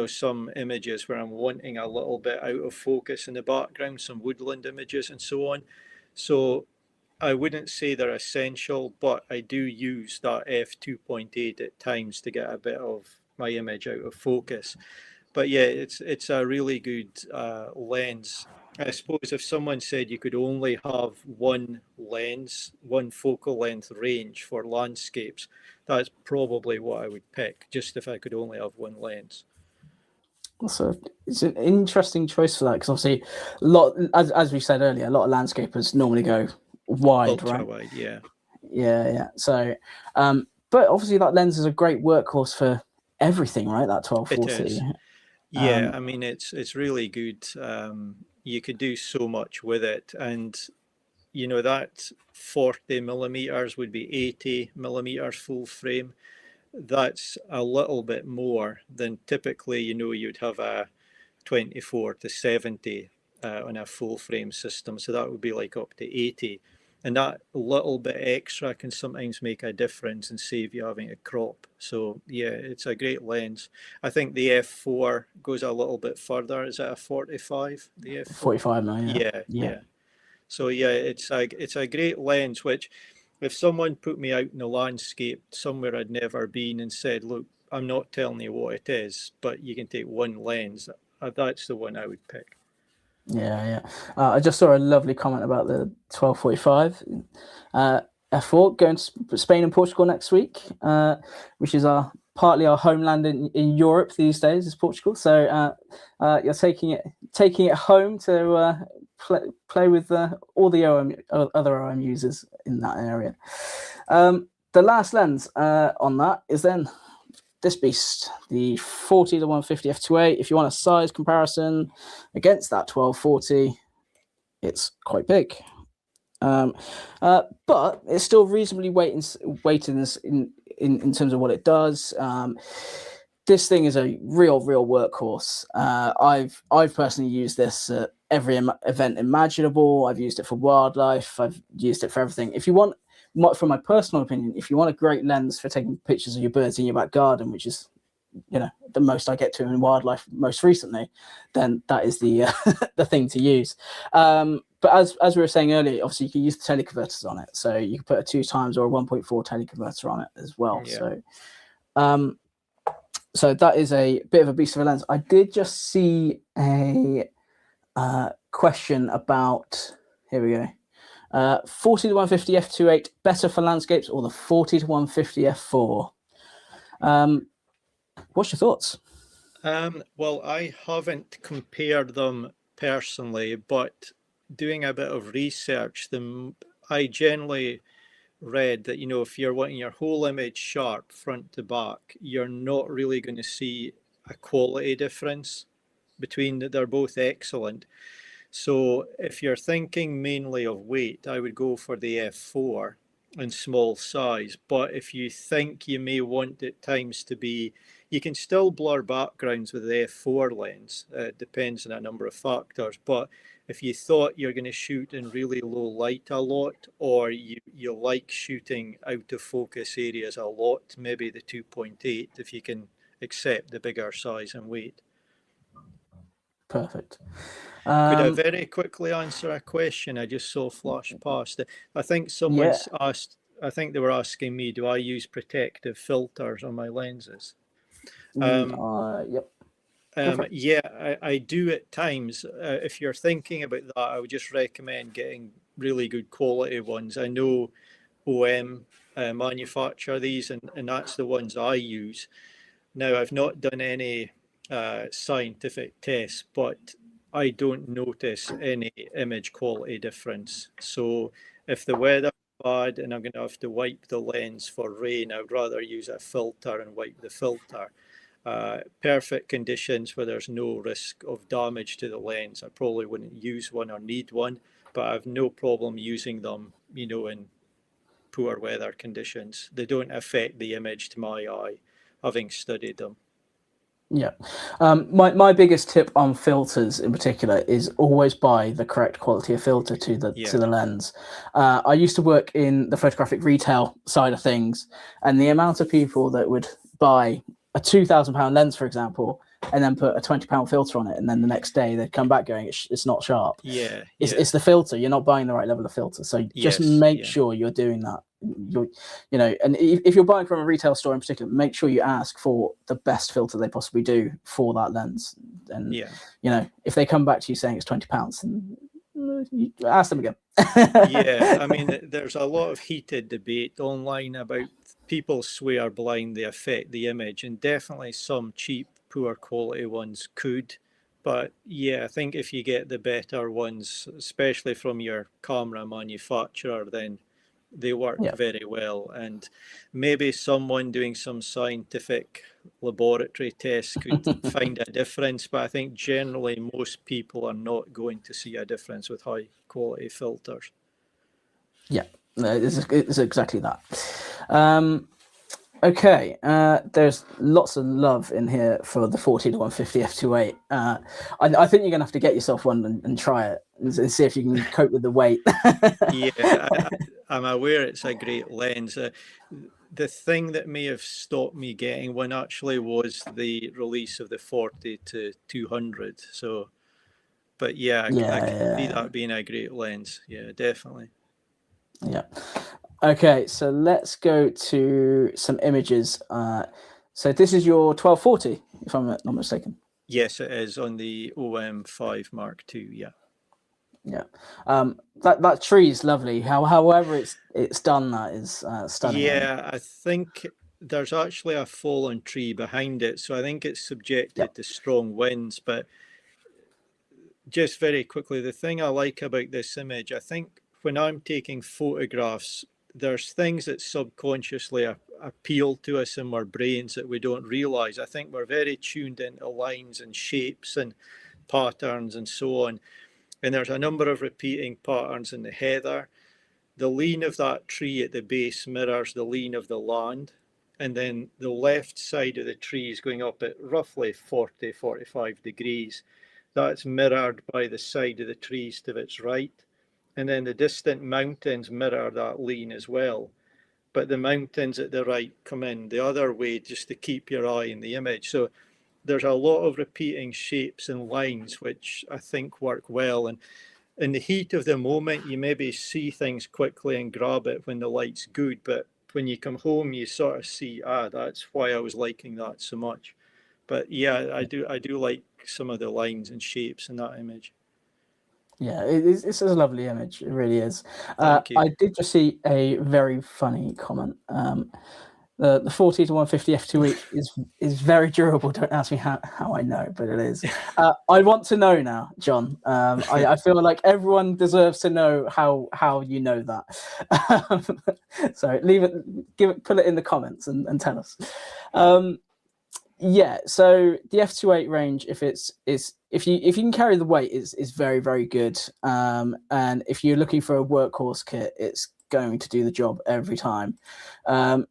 Some images where I'm wanting a little bit out of focus in the background, some woodland images and so on. So I wouldn't say they're essential, but I do use that f2.8 at times to get a bit of my image out of focus. But yeah, it's a really good lens. I suppose if someone said you could only have one lens, one focal length range for landscapes, that's probably what I would pick, just if I could only have one lens. So it's an interesting choice for that, because obviously, as we said earlier, a lot of landscapers normally go wide, ultra right? wide, yeah. Yeah. So, but obviously that lens is a great workhorse for everything, right? That It 1240. is. Yeah, I mean it's really good. You could do so much with it, and you know that 40 millimeters would be 80 millimeters full frame. That's a little bit more than typically, you know, you'd have a 24 to 70 on a full frame system. So that would be like up to 80. And that little bit extra can sometimes make a difference and save you having to crop. So yeah, it's a great lens. I think the f4 goes a little bit further. Is it a 45? The f4? 45 now, yeah. Yeah, Yeah. yeah. So yeah, it's a great lens, which if someone put me out in the landscape somewhere I'd never been and said, look, I'm not telling you what it is, but you can take one lens, that's the one I would pick. Yeah. I just saw a lovely comment about the 1245 F4 going to Spain and Portugal next week, which is partly our homeland in Europe these days is Portugal. So you're taking it home to play with all the other OM users in that area. The last lens on that is then this beast, the 40 to 150 f2.8. If you want a size comparison against that 1240, it's quite big. But it's still reasonably weighted in terms of what it does. This thing is a real workhorse. I've personally used this at every event imaginable. I've used it for wildlife. I've used it for everything. If you want, from my personal opinion, if you want a great lens for taking pictures of your birds in your back garden, which is the most I get to in wildlife most recently, then that is the the thing to use. But as we were saying earlier, obviously you can use the teleconverters on it, so you can put a 2x or a 1.4 teleconverter on it as well. Yeah. So that is a bit of a beast of a lens. I did just see a question about, here we go, 40 to 150 f2.8 better for landscapes, or the 40 to 150 f4? What's your thoughts? Well, I haven't compared them personally, but doing a bit of research, I generally read that, you know, if you're wanting your whole image sharp front to back, you're not really going to see a quality difference between that. They're both excellent. So if you're thinking mainly of weight, I would go for the f4 and small size. But if you think you may want at times to be, you can still blur backgrounds with the f4 lens. It depends on a number of factors. But if you thought you're going to shoot in really low light a lot, or you like shooting out of focus areas a lot, maybe the 2.8, if you can accept the bigger size and weight. Perfect. Could I very quickly answer a question I just saw flash past? I think someone's asked, I think they were asking me, do I use protective filters on my lenses? Yep. Yeah, I do at times. If you're thinking about that, I would just recommend getting really good quality ones. I know OM manufacture these, and that's the ones I use. Now, I've not done any scientific tests, but I don't notice any image quality difference. So if the weather's bad and I'm going to have to wipe the lens for rain, I'd rather use a filter and wipe the filter. Perfect conditions where there's no risk of damage to the lens, I probably wouldn't use one or need one, but I have no problem using them, you know, in poor weather conditions. They don't affect the image to my eye, having studied them. Yeah. My biggest tip on filters in particular is always buy the correct quality of filter to the lens. I used to work in the photographic retail side of things, and the amount of people that would buy a £2,000 lens, for example, and then put a £20 filter on it, and then the next day they'd come back going, it's not sharp. It's the filter. You're not buying the right level of filter, so just make sure you're doing that. And if you're buying from a retail store in particular, make sure you ask for the best filter they possibly do for that lens. And if they come back to you saying it's £20, then ask them again. Yeah, I mean, there's a lot of heated debate online about people swear blind they affect the image, and definitely some cheap, poor quality ones could, But yeah, I think if you get the better ones, especially from your camera manufacturer, then they work Yeah. very well. And maybe someone doing some scientific laboratory tests could find a difference. But I think generally most people are not going to see a difference with high quality filters. Yeah, it's exactly that. Okay, there's lots of love in here for the 40 to 150 f2.8. I think you're gonna have to get yourself one and try it and see if you can cope with the weight. Yeah, I'm aware it's a great lens. The thing that may have stopped me getting one actually was the release of the 40 to 200. So, but yeah, I can see that being a great lens. Yeah, definitely. Yeah. Okay, so let's go to some images. So this is your 1240, if I'm not mistaken. Yes, it is on the OM5 Mark II. Yeah. Yeah. That tree is lovely. However it's done, that is stunning. Yeah, I think there's actually a fallen tree behind it, so I think it's subjected to strong winds. But just very quickly, the thing I like about this image, I think when I'm taking photographs, there's things that subconsciously appeal to us in our brains that we don't realize. I think we're very tuned into lines and shapes and patterns and so on. And there's a number of repeating patterns in the heather. The lean of that tree at the base mirrors the lean of the land. And then the left side of the tree is going up at roughly 40, 45 degrees. That's mirrored by the side of the trees to its right. And then the distant mountains mirror that lean as well. But the mountains at the right come in the other way just to keep your eye in the image. So there's a lot of repeating shapes and lines, which I think work well. And in the heat of the moment, you maybe see things quickly and grab it when the light's good. But when you come home, you sort of see, that's why I was liking that so much. But yeah, I do like some of the lines and shapes in that image. Yeah, it's a lovely image. It really is. Thank you. I did just see a very funny comment. The 40 to 150 f2.8 is very durable. Don't ask me how I know, but it is. I want to know now, John. I feel like everyone deserves to know how you know that. So put it in the comments and tell us. Yeah, so the f2.8 range, if you can carry the weight, is very, very good. And if you're looking for a workhorse kit, it's going to do the job every time. And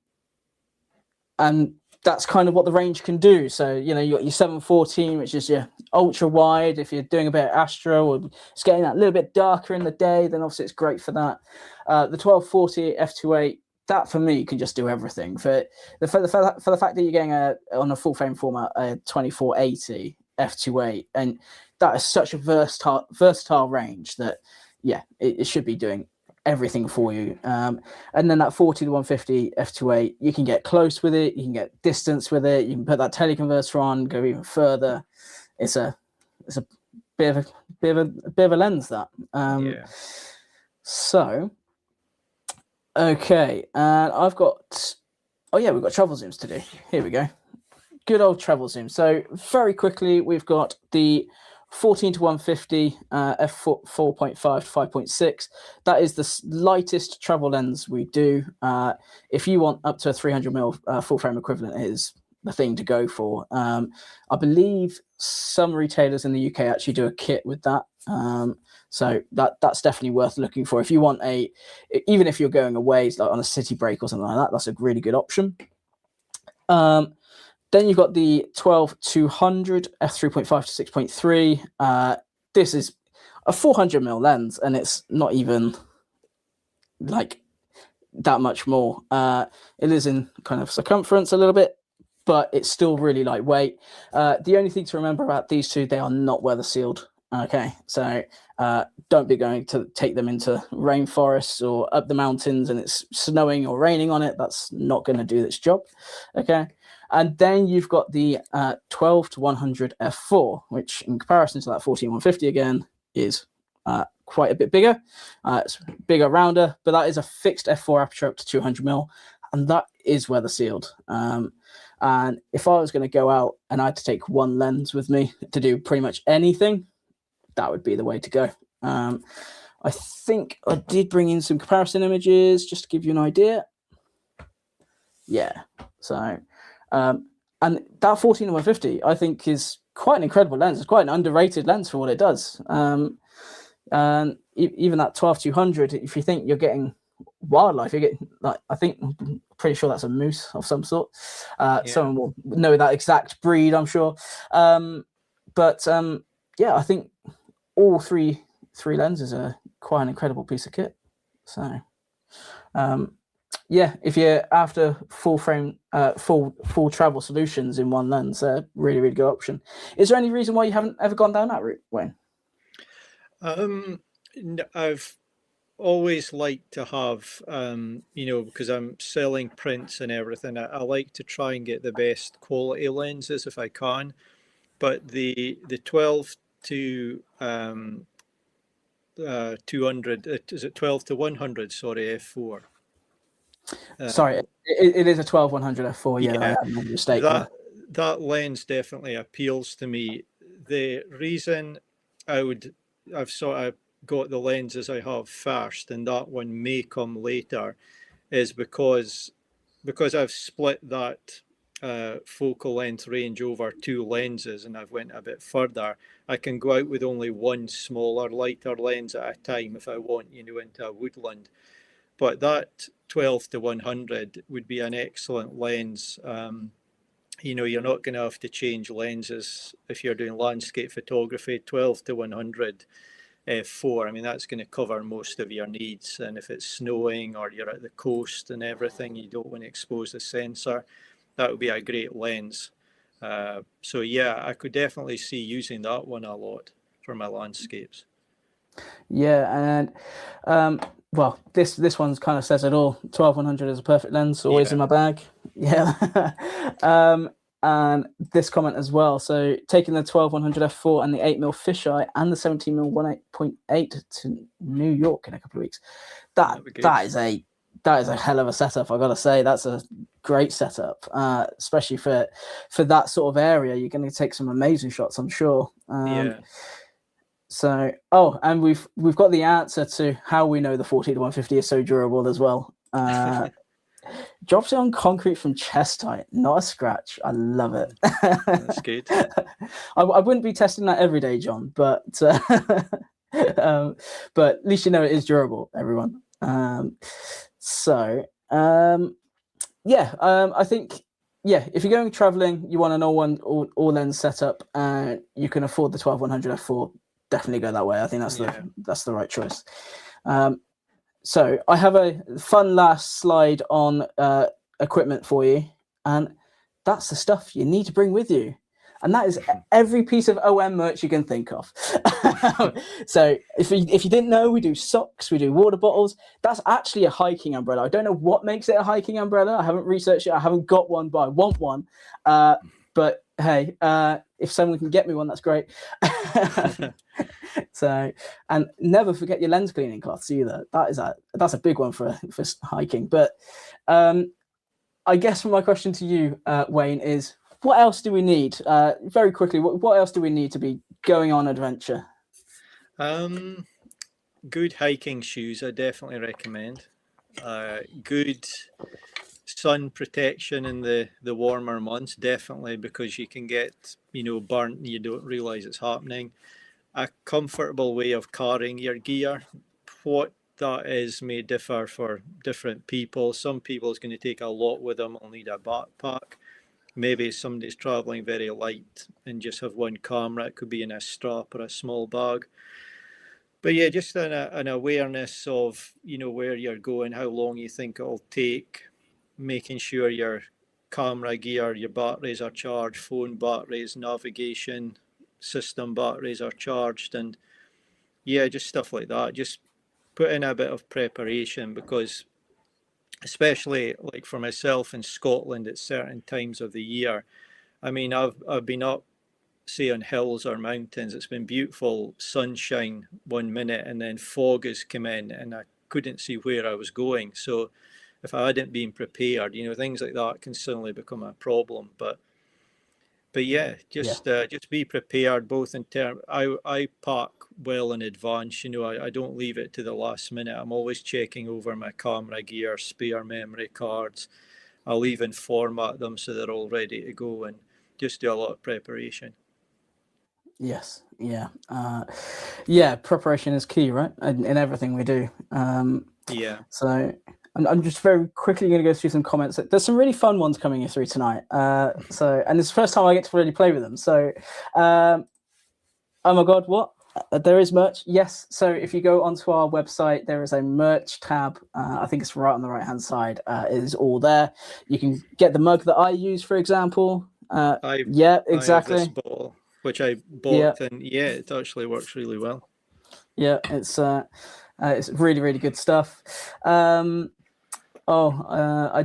that's kind of what the range can do. So, you got your 714, which is your ultra wide. If you're doing a bit of astro or it's getting that little bit darker in the day, then obviously it's great for that. The 1240 f2.8, that for me can just do everything. For the fact that you're getting on a full frame format a 2480 f2.8, and that is such a versatile range that it should be doing everything for you. And then that 40 to 150 f2.8, you can get close with it, you can get distance with it, you can put that teleconverter on, go even further. It's a bit of a lens, that. So okay, and we've got travel zooms to do. Here we go. Good old travel zoom. So very quickly, we've got the 14 to 150 f4.5 to 5.6. That is the lightest travel lens we do. If you want up to a 300mm full frame equivalent, it is the thing to go for. I believe some retailers in the UK actually do a kit with that. So that's definitely worth looking for. If you want even if you're going away, like on a city break or something like that, that's a really good option. Then you've got the 12-200 f3.5 to 6.3. This is a 400mm lens, and it's not even like that much more. It is in kind of circumference a little bit, but it's still really lightweight. The only thing to remember about these two, they are not weather sealed. Okay, so don't be going to take them into rainforests or up the mountains and it's snowing or raining on it. That's not going to do this job. Okay. And then you've got the 12 to 100 f4, which in comparison to that 14 150 again is quite a bit bigger. It's bigger, rounder, but that is a fixed f4 aperture up to 200mm, and that is weather sealed. And And if I was going to go out and I had to take one lens with me to do pretty much anything, that would be the way to go. I think I did bring in some comparison images just to give you an idea. Yeah, so and that 14-150 I think is quite an incredible lens. It's quite an underrated lens for what it does. And even that 12-200, if you think you're getting wildlife, you're getting, like, I think, I'm pretty sure that's a moose of some sort. Someone will know that exact breed, I'm sure. But yeah, I think all three lenses are quite an incredible piece of kit. So yeah, if you're after full frame, full travel solutions in one lens, really, really good option. Is there any reason why you haven't ever gone down that route, Wayne? I've always liked to have, because I'm selling prints and everything, I like to try and get the best quality lenses if I can. But the 12 to 200, is it 12 to 100? Sorry, f4. Sorry, it is a 12-100 f4. Yeah, I have made a mistake there. That lens definitely appeals to me. The reason I've sort of got the lenses I have first, and that one may come later, is because I've split that focal length range over two lenses, and I've went a bit further. I can go out with only one smaller, lighter lens at a time if I want, into a woodland. But that 12 to 100 would be an excellent lens. You're not going to have to change lenses if you're doing landscape photography. 12 to 100 f4, I mean, that's going to cover most of your needs. And if it's snowing or you're at the coast and everything, you don't want to expose the sensor, that would be a great lens. So yeah, I could definitely see using that one a lot for my landscapes. Yeah, and well, this one's kind of says it all. 12-100 is a perfect lens, always in my bag. Yeah. And this comment as well. So taking the 12-100 f4 and the 8mm fisheye and the 17mm 1.8 to New York in a couple of weeks. That is a hell of a setup. I gotta say, that's a great setup, especially for that sort of area. You're going to take some amazing shots, I'm sure. So, and we've got the answer to how we know the 40-150 is so durable as well. Drops it on concrete from chest height, not a scratch. I love it. That's good. I wouldn't be testing that every day, John, but at least you know it is durable, everyone. I think, if you're going traveling, you want an all lens setup, and you can afford the 12-100 f4. Definitely go that way. I think that's the right choice. So I have a fun last slide on equipment for you, and that's the stuff you need to bring with you, and that is every piece of OM merch you can think of. So if you didn't know, we do socks, we do water bottles. That's actually a hiking umbrella. I don't know what makes it a hiking umbrella. I haven't researched it. I haven't got one, but I want one. But hey, if someone can get me one, that's great. So, and never forget your lens cleaning cloths either. That's a big one for hiking. But I guess my question to you, Wayne, is what else do we need? Very quickly, what else do we need to be going on adventure? Good hiking shoes, I definitely recommend. Good sun protection in the warmer months, definitely, because you can get burnt and you don't realize it's happening. A comfortable way of carrying your gear. What that is may differ for different people. Some people it's going to take a lot with them. Will need a backpack. Maybe somebody's traveling very light and just have one camera. It could be in a strap or a small bag. But yeah, just an awareness of where you're going, how long you think it'll take, making sure your camera gear, your batteries are charged, phone batteries, navigation system batteries are charged, and just stuff like that. Just put in a bit of preparation, because especially like for myself in Scotland at certain times of the year, I mean, I've been up, say, on hills or mountains. It's been beautiful sunshine one minute, and then fog has come in and I couldn't see where I was going. So if I hadn't been prepared, things like that can suddenly become a problem. But yeah, just be prepared. Both in term, I park well in advance. I don't leave it to the last minute. I'm always checking over my camera gear, spare memory cards. I'll even format them so they're all ready to go, and just do a lot of preparation. Yes, yeah. Preparation is key, right? In everything we do. Yeah. So I'm just very quickly going to go through some comments. There's some really fun ones coming through tonight. And it's the first time I get to really play with them. So, oh my God, what? There is merch. Yes. So if you go onto our website, there is a merch tab. I think it's right on the right-hand side. It is all there. You can get the mug that I use, for example. Yeah, exactly. I have this bottle, which I bought, and it actually works really well. Yeah, it's really, really good stuff. I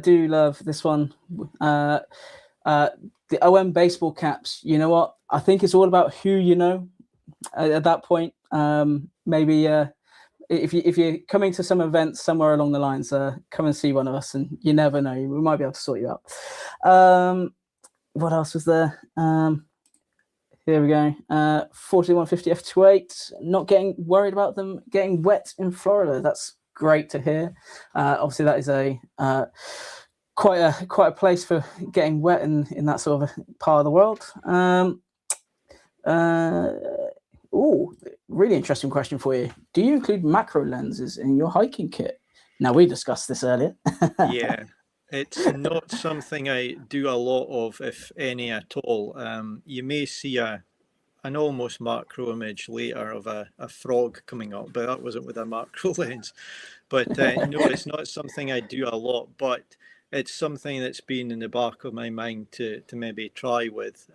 do love this one. The OM baseball caps. You know what? I think it's all about who you know at that point. Maybe if you're coming to some events somewhere along the lines, come and see one of us, and you never know, we might be able to sort you out. What else was there? Here we go. 4150 F28. Not getting worried about them getting wet in Florida. That's great to hear. Obviously, that is a quite a place for getting wet in that sort of part of the world. Really interesting question for you. Do you include macro lenses in your hiking kit? Now, we discussed this earlier. Yeah. It's not something I do a lot of, if any at all. You may see an almost macro image later of a frog coming up, but that wasn't with a macro lens. But no, it's not something I do a lot, but it's something that's been in the back of my mind to maybe try with.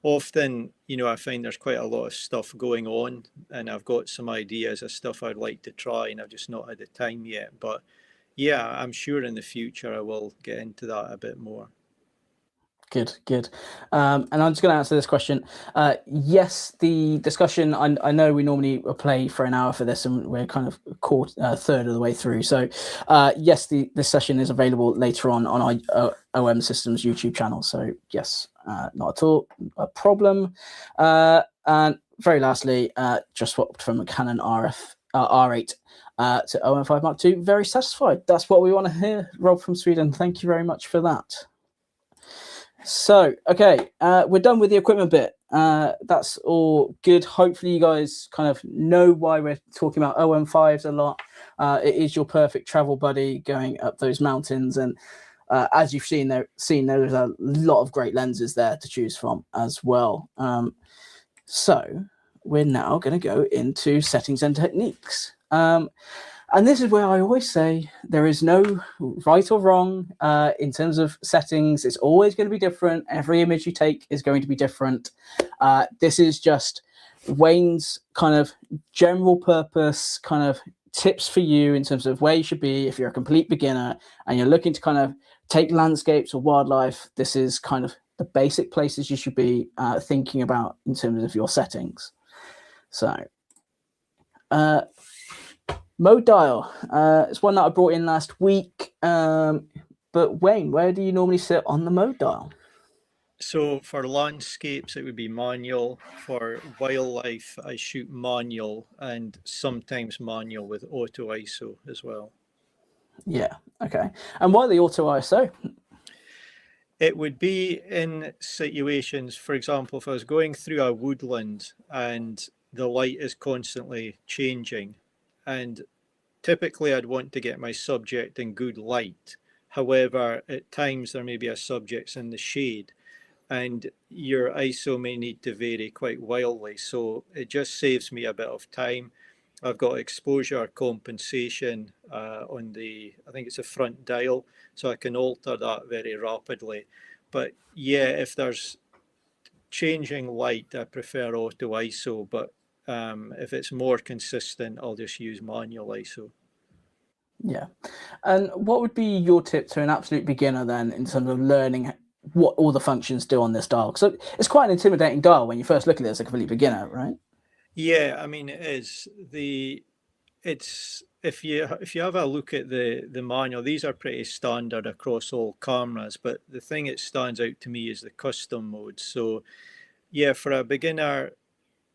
Often, I find there's quite a lot of stuff going on, and I've got some ideas of stuff I'd like to try, and I've just not had the time yet. But yeah, I'm sure in the future I will get into that a bit more. Good. And I'm just going to answer this question. Yes, the discussion, I know we normally play for an hour for this, and we're kind of third of the way through. So yes, this session is available later on our OM Systems YouTube channel. So yes, not at all a problem. And very lastly, just swapped from a Canon R8 to OM5 Mark II. Very satisfied. That's what we want to hear. Rob from Sweden, thank you very much for that. So, okay, we're done with the equipment bit. That's all good. Hopefully you guys kind of know why we're talking about OM5s a lot. It is your perfect travel buddy going up those mountains. And as you've seen, there's a lot of great lenses there to choose from as well. So we're now going to go into settings and techniques. And this is where I always say there is no right or wrong in terms of settings. It's always going to be different. Every image you take is going to be different. This is just Wayne's kind of general purpose kind of tips for you in terms of where you should be if you're a complete beginner and you're looking to kind of take landscapes or wildlife. This is kind of the basic places you should be thinking about in terms of your settings. So, mode dial. It's one that I brought in last week. But Wayne, where do you normally sit on the mode dial? So for landscapes, it would be manual. For wildlife, I shoot manual and sometimes manual with auto ISO as well. Yeah, okay. And why the auto ISO? It would be in situations, for example, if I was going through a woodland and the light is constantly changing, and typically I'd want to get my subject in good light. However, at times there may be a subject's in the shade and your ISO may need to vary quite wildly. So it just saves me a bit of time. I've got exposure compensation on I think it's a front dial, so I can alter that very rapidly. But yeah, if there's changing light, I prefer auto ISO, but if it's more consistent, I'll just use manual ISO. Yeah. And what would be your tip to an absolute beginner then in terms of learning what all the functions do on this dial? So it's quite an intimidating dial when you first look at it as a complete beginner, right? Yeah, I mean, it is. it's if you have a look at the manual, these are pretty standard across all cameras. But the thing that stands out to me is the custom mode. So yeah, for a beginner,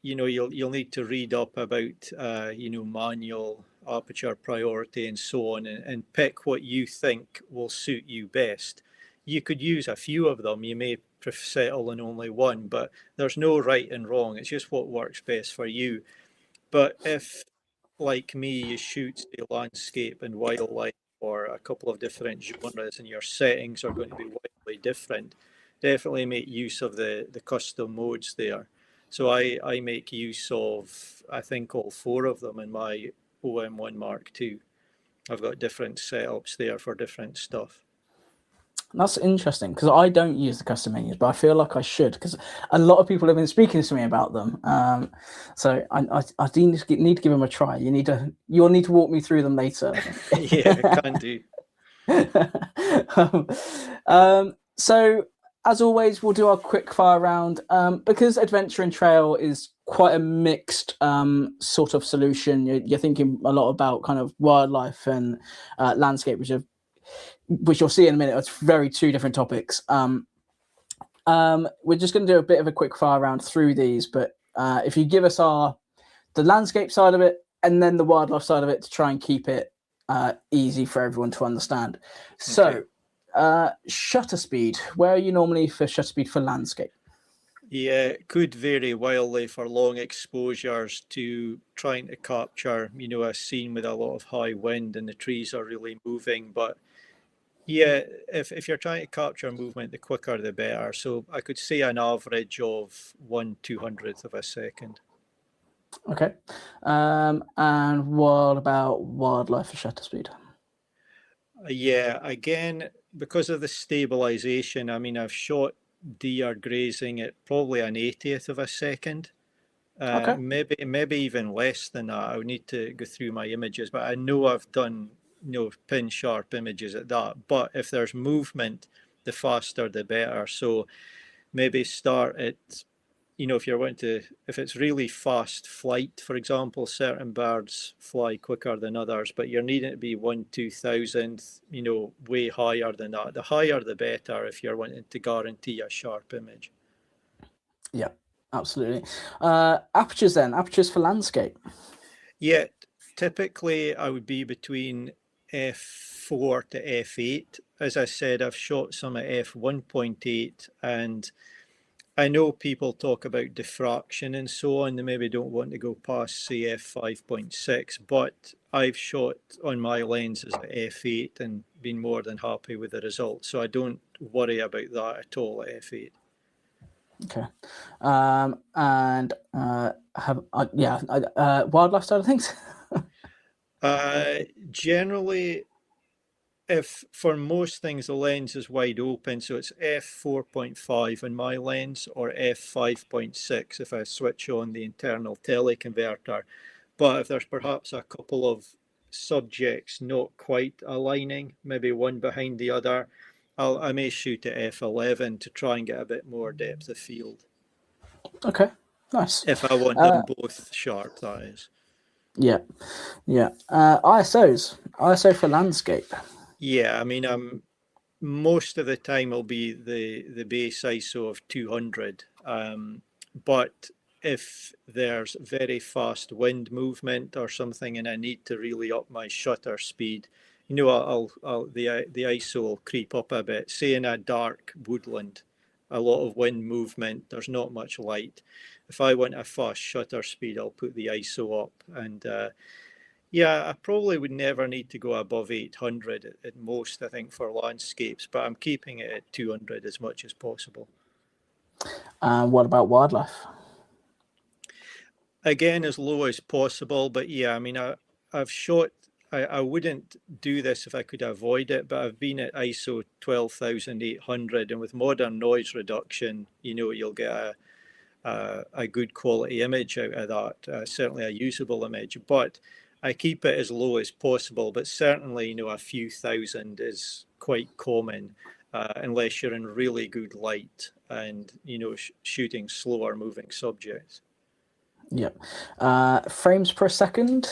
you'll need to read up about manual aperture priority and so on, and pick what you think will suit you best. You could use a few of them. You may settle on only one, but there's no right and wrong. It's just what works best for you. But if, like me, you shoot say, landscape and wildlife or a couple of different genres and your settings are going to be wildly different, definitely make use of the custom modes there. So I make use of, I think, all four of them in my OM1 Mark II. I've got different setups there for different stuff. That's interesting because I don't use the custom menus, but I feel like I should because a lot of people have been speaking to me about them. So I do need to give them a try. You'll need to walk me through them later. Yeah, can do. So as always, we'll do our quick fire round because adventure and trail is quite a mixed sort of solution. You're thinking a lot about kind of wildlife and landscape, which you'll see in a minute. It's very two different topics. We're just going to do a bit of a quick fire round through these, but if you give us the landscape side of it and then the wildlife side of it to try and keep it easy for everyone to understand. So, shutter speed. Where are you normally for shutter speed for landscape? Yeah, it could vary wildly for long exposures to trying to capture, a scene with a lot of high wind and the trees are really moving. But yeah, if you're trying to capture movement, the quicker the better. So I could say an average of 1/200th of a second. Okay. And what about wildlife for shutter speed? Yeah, again, because of the stabilization, I mean, I've shot deer grazing at probably an 80th of a second. Okay. Maybe even less than that. I would need to go through my images, but I know I've done pin sharp images at that. But if there's movement, the faster the better. So maybe start at if it's really fast flight, for example, certain birds fly quicker than others, but you're needing to be 1/2000th, way higher than that. The higher the better if you're wanting to guarantee a sharp image. Yeah, absolutely. Apertures for landscape. Yeah, typically I would be between f4 to f8. As I said, I've shot some at f1.8, and I know people talk about diffraction and so on. They maybe don't want to go past, say, f5.6, but I've shot on my lenses at f8 and been more than happy with the results. So I don't worry about that at all at f8. Okay. Wildlife side of things. Generally, if for most things the lens is wide open, so it's f4.5 on my lens or f5.6 if I switch on the internal teleconverter. But if there's perhaps a couple of subjects not quite aligning, maybe one behind the other, I may shoot at f11 to try and get a bit more depth of field. Okay, nice. If I want them both sharp, that is. Yeah. ISO for landscape. Yeah, I mean, most of the time will be the base ISO of 200. But if there's very fast wind movement or something and I need to really up my shutter speed, the ISO will creep up a bit. Say in a dark woodland, a lot of wind movement, there's not much light. If I want a fast shutter speed, I'll put the ISO up. And yeah, I probably would never need to go above 800 at most, I think, for landscapes, but I'm keeping it at 200 as much as possible. What about wildlife? Again, as low as possible, but yeah, I mean, I've shot, I wouldn't do this if I could avoid it, but I've been at ISO 12,800, and with modern noise reduction, you'll get a good quality image out of that, certainly a usable image, but I keep it as low as possible, but certainly, a few thousand is quite common, unless you're in really good light and, shooting slower moving subjects. Yep. Frames per second.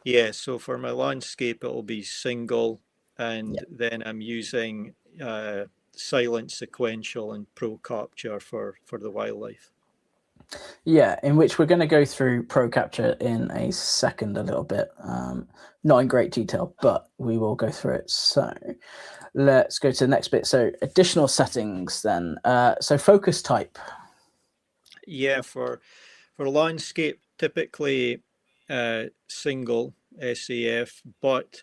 Yeah, so for my landscape, it'll be single, Yeah. and then I'm using silent sequential and pro capture for the wildlife. Yeah, in which we're going to go through Pro Capture in a second a little bit. Not in great detail, but we will go through it. So let's go to the next bit. So additional settings then. So focus type. Yeah, for landscape, typically single SAF, but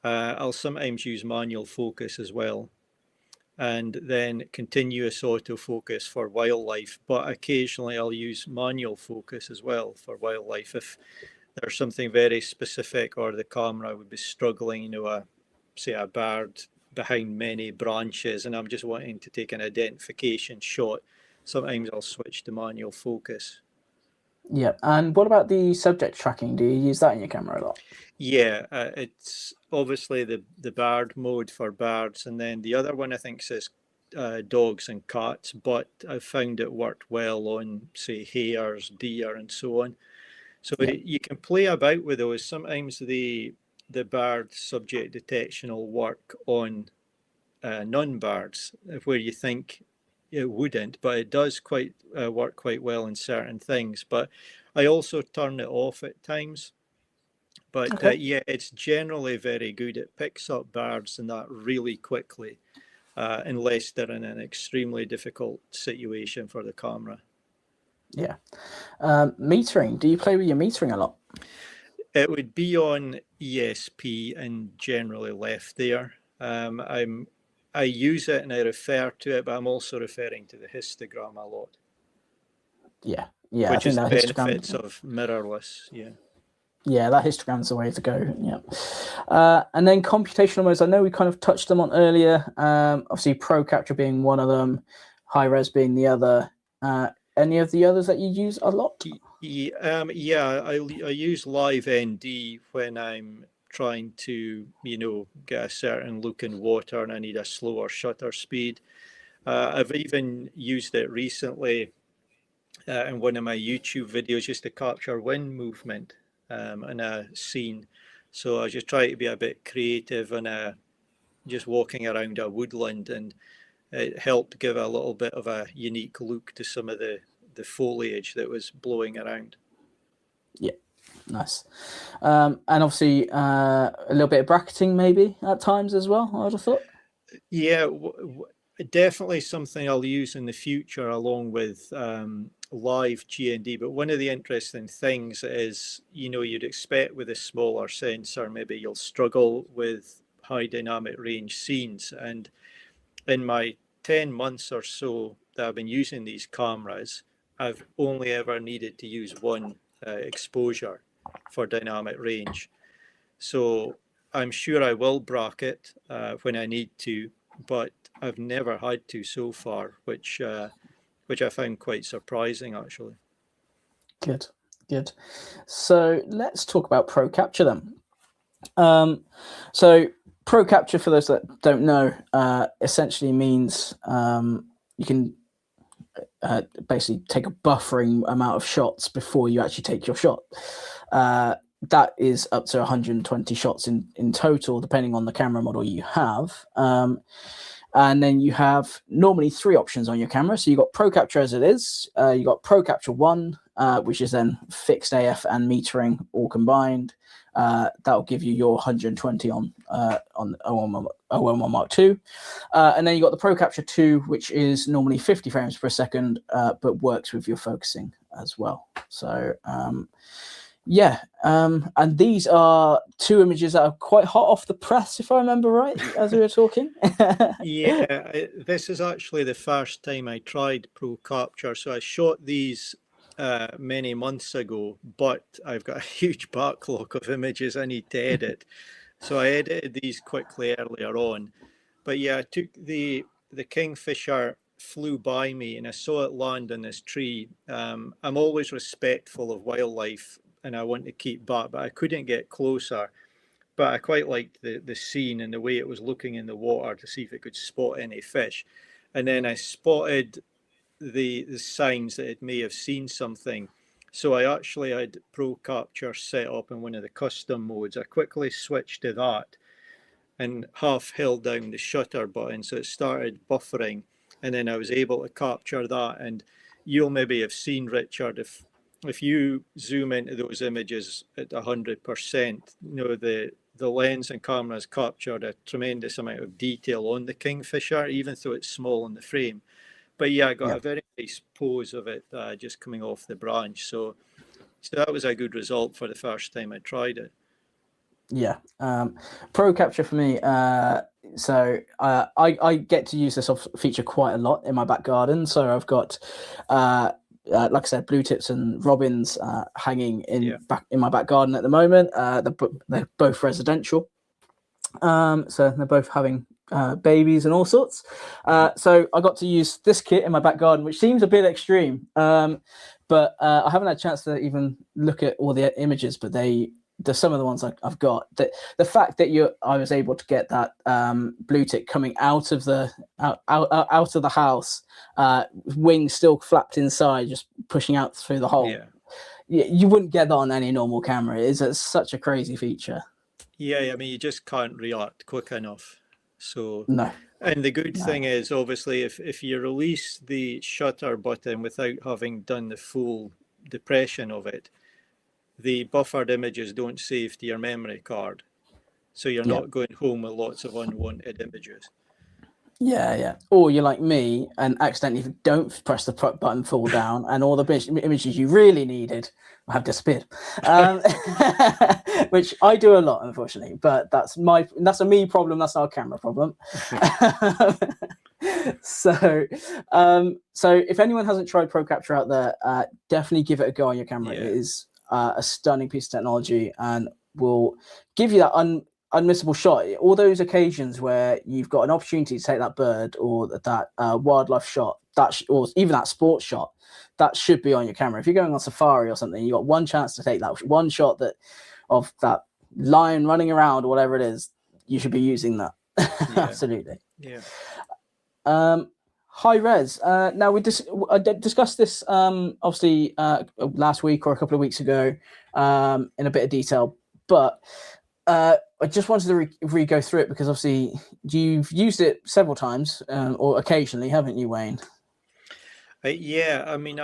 I'll sometimes use manual focus as well, and then continuous autofocus for wildlife. But occasionally I'll use manual focus as well for wildlife if there's something very specific or the camera would be struggling, say a bird behind many branches, and I'm just wanting to take an identification shot. Sometimes I'll switch to manual focus. Yeah. And what about the subject tracking? Do you use that in your camera a lot? Yeah, it's obviously the bird mode for birds, and then the other one I think says dogs and cats, but I've found it worked well on, say, hares, deer, and so on. So Yeah. you can play about with those. Sometimes the bird subject detection will work on non-birds where you think it wouldn't, but it does quite work quite well in certain things. But I also turn it off at times. But Okay. yeah, it's generally very good. It picks up birds and that really quickly, unless they're in an extremely difficult situation for the camera. Yeah. Metering. Do you play with your metering a lot? It would be on ESP and generally left there. I use it and I refer to it, but I'm also referring to the histogram a lot, Yeah. Yeah. I which think is the that benefits histogram. of mirrorless. Yeah. Yeah, that histogram's the way to go. Yeah. And then computational modes. I know we kind of touched them on earlier. Obviously, Pro Capture being one of them, high res being the other. Any of the others that you use a lot? Yeah, I use Live ND when I'm trying to, get a certain look in water and I need a slower shutter speed. I've even used it recently in one of my YouTube videos just to capture wind movement in a scene. So I just try to be a bit creative and just walking around a woodland, and it helped give a little bit of a unique look to some of the foliage that was blowing around. Yeah, nice. And obviously, a little bit of bracketing maybe at times as well, I would have thought. Yeah, definitely something I'll use in the future along with live GND. But one of the interesting things is, you'd expect with a smaller sensor, maybe you'll struggle with high dynamic range scenes. And in my 10 months or so that I've been using these cameras, I've only ever needed to use one exposure for dynamic range. So I'm sure I will bracket when I need to, but I've never had to so far, which I found quite surprising actually. Good, good. So let's talk about Pro Capture then. So Pro Capture, for those that don't know, essentially means you can basically take a buffering amount of shots before you actually take your shot. That is up to 120 shots in total, depending on the camera model you have. And then you have normally three options on your camera. So you've got Pro Capture as it is. You've got Pro Capture 1, which is then fixed AF and metering all combined. That'll give you your 120 on OM1 Mark II. And then you got the Pro Capture 2, which is normally 50 frames per second, but works with your focusing as well. So yeah, and these are two images that are quite hot off the press, if I remember right, as we were talking. Yeah, this is actually the first time I tried Pro Capture. So I shot these many months ago, but I've got a huge backlog of images I need to edit. So I edited these quickly earlier on. But yeah, I took the kingfisher flew by me and I saw it land on this tree. I'm always respectful of wildlife and I want to keep back, but I couldn't get closer. But I quite liked the scene and the way it was looking in the water to see if it could spot any fish. And then I spotted the signs that it may have seen something. So I actually had Pro Capture set up in one of the custom modes. I quickly switched to that and half held down the shutter button, so it started buffering, and then I was able to capture that. And you'll maybe have seen, Richard, if you zoom into those images at 100%, the lens and cameras captured a tremendous amount of detail on the kingfisher, even though it's small in the frame. But yeah, I got a very nice pose of it just coming off the branch. So that was a good result for the first time I tried it. Yeah. Pro Capture for me. I get to use this feature quite a lot in my back garden. So I've got, like I said, blue tips and robins hanging in my back garden at the moment. They're both residential. So they're both having babies and all sorts. So I got to use this kit in my back garden, which seems a bit extreme. But I haven't had a chance to even look at all the images, but there's some of the ones I've got. The fact that I was able to get that blue tick coming out of the house, wings still flapped inside, just pushing out through the hole. Yeah. You wouldn't get that on any normal camera. It's such a crazy feature. Yeah, I mean, you just can't react quick enough. So no. And the good thing is, obviously, if you release the shutter button without having done the full depression of it, the buffered images don't save to your memory card. So you're not going home with lots of unwanted images. Yeah. Or you're like me and accidentally don't press the button full down, and all the images you really needed have disappeared. Which I do a lot, unfortunately, but that's a me problem. That's not a camera problem. So if anyone hasn't tried Pro Capture out there, definitely give it a go on your camera. It is a stunning piece of technology and will give you that unmissable shot. All those occasions where you've got an opportunity to take that bird or that wildlife shot, or even that sports shot, that should be on your camera. If you're going on safari or something, you got one chance to take that one shot of that lion running around or whatever it is, you should be using that. Absolutely. Yeah. High res. Now we discussed this obviously last week or a couple of weeks ago in a bit of detail, but I just wanted to re-go through it because obviously you've used it several times or occasionally, haven't you, Wayne? Yeah, I mean,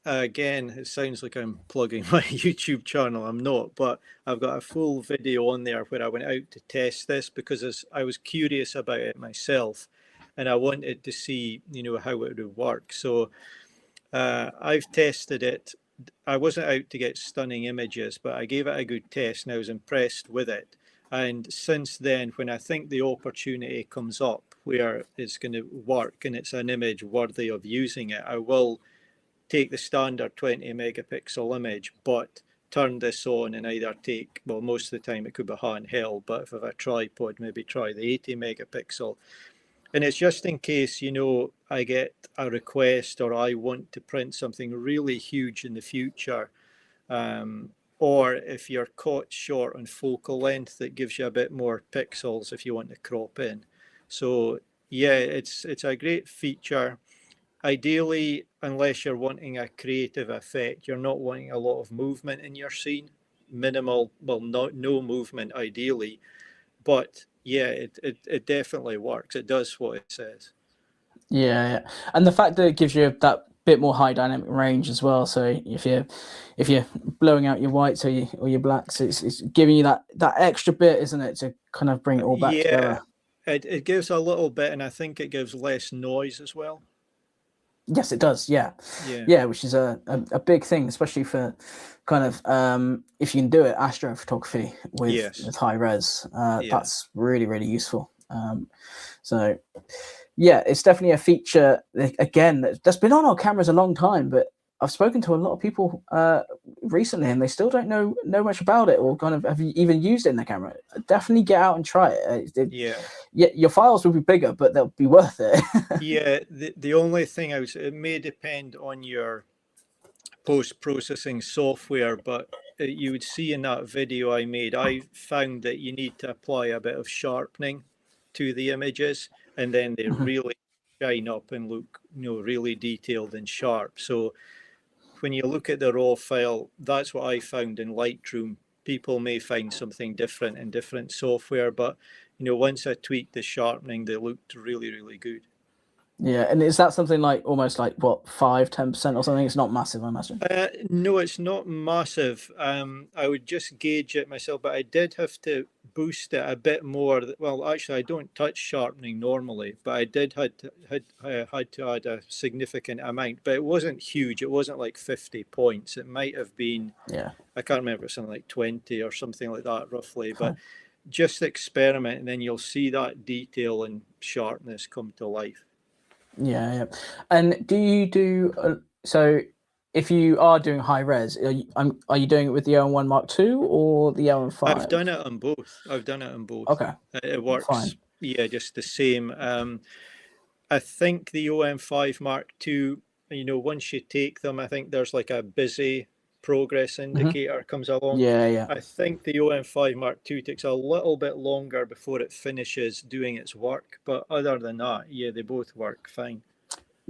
again, it sounds like I'm plugging my YouTube channel. I'm not, but I've got a full video on there where I went out to test this because I was curious about it myself and I wanted to see, how it would work. So I've tested it. I wasn't out to get stunning images, but I gave it a good test and I was impressed with it. And since then, when I think the opportunity comes up where it's going to work and it's an image worthy of using it, I will take the standard 20 megapixel image, but turn this on and either take, well, most of the time it could be handheld, but if I have a tripod, maybe try the 80 megapixel. And it's just in case, I get a request or I want to print something really huge in the future. Or if you're caught short on focal length, it gives you a bit more pixels if you want to crop in. So yeah, it's a great feature. Ideally, unless you're wanting a creative effect, you're not wanting a lot of movement in your scene. Minimal, well, no movement ideally, but yeah, it definitely works. It does what it says. Yeah, and the fact that it gives you that bit more high dynamic range as well. So if you're blowing out your whites or your blacks, it's giving you that extra bit, isn't it, to kind of bring it all back together. It gives a little bit, and I think it gives less noise as well. Yes, it does. Yeah, which is a big thing, especially for kind of if you can do it astrophotography with high res. That's really, really useful. So yeah, it's definitely a feature again that's been on our cameras a long time, but I've spoken to a lot of people recently and they still don't know much about it or kind of have even used it in their camera. Definitely get out and try it. Your files will be bigger, but they'll be worth it. Yeah, the only thing it may depend on your post-processing software, but you would see in that video I made, I found that you need to apply a bit of sharpening to the images and then they really shine up and look really detailed and sharp. So when you look at the raw file, that's what I found in Lightroom. People may find something different in different software, but once I tweaked the sharpening, they looked really, really good. Yeah, and is that something like almost like what 5-10% or something? It's not massive, I imagine. No, it's not massive. I would just gauge it myself, but I did have to boost it a bit more. Well, actually, I don't touch sharpening normally, but I did had to add a significant amount. But it wasn't huge. It wasn't like 50 points. It might have been. Yeah. I can't remember, something like 20 or something like that, roughly. But just experiment, and then you'll see that detail and sharpness come to life. Yeah. And do you do so? If you are doing high res, are you doing it with the OM1 Mark II or the OM5? I've done it on both. Okay. It works. Fine. Yeah, just the same. I think the OM5 Mark II, once you take them, I think there's like a busy progress indicator comes along. Yeah. I think the OM5 Mark II takes a little bit longer before it finishes doing its work, but other than that, yeah, they both work fine.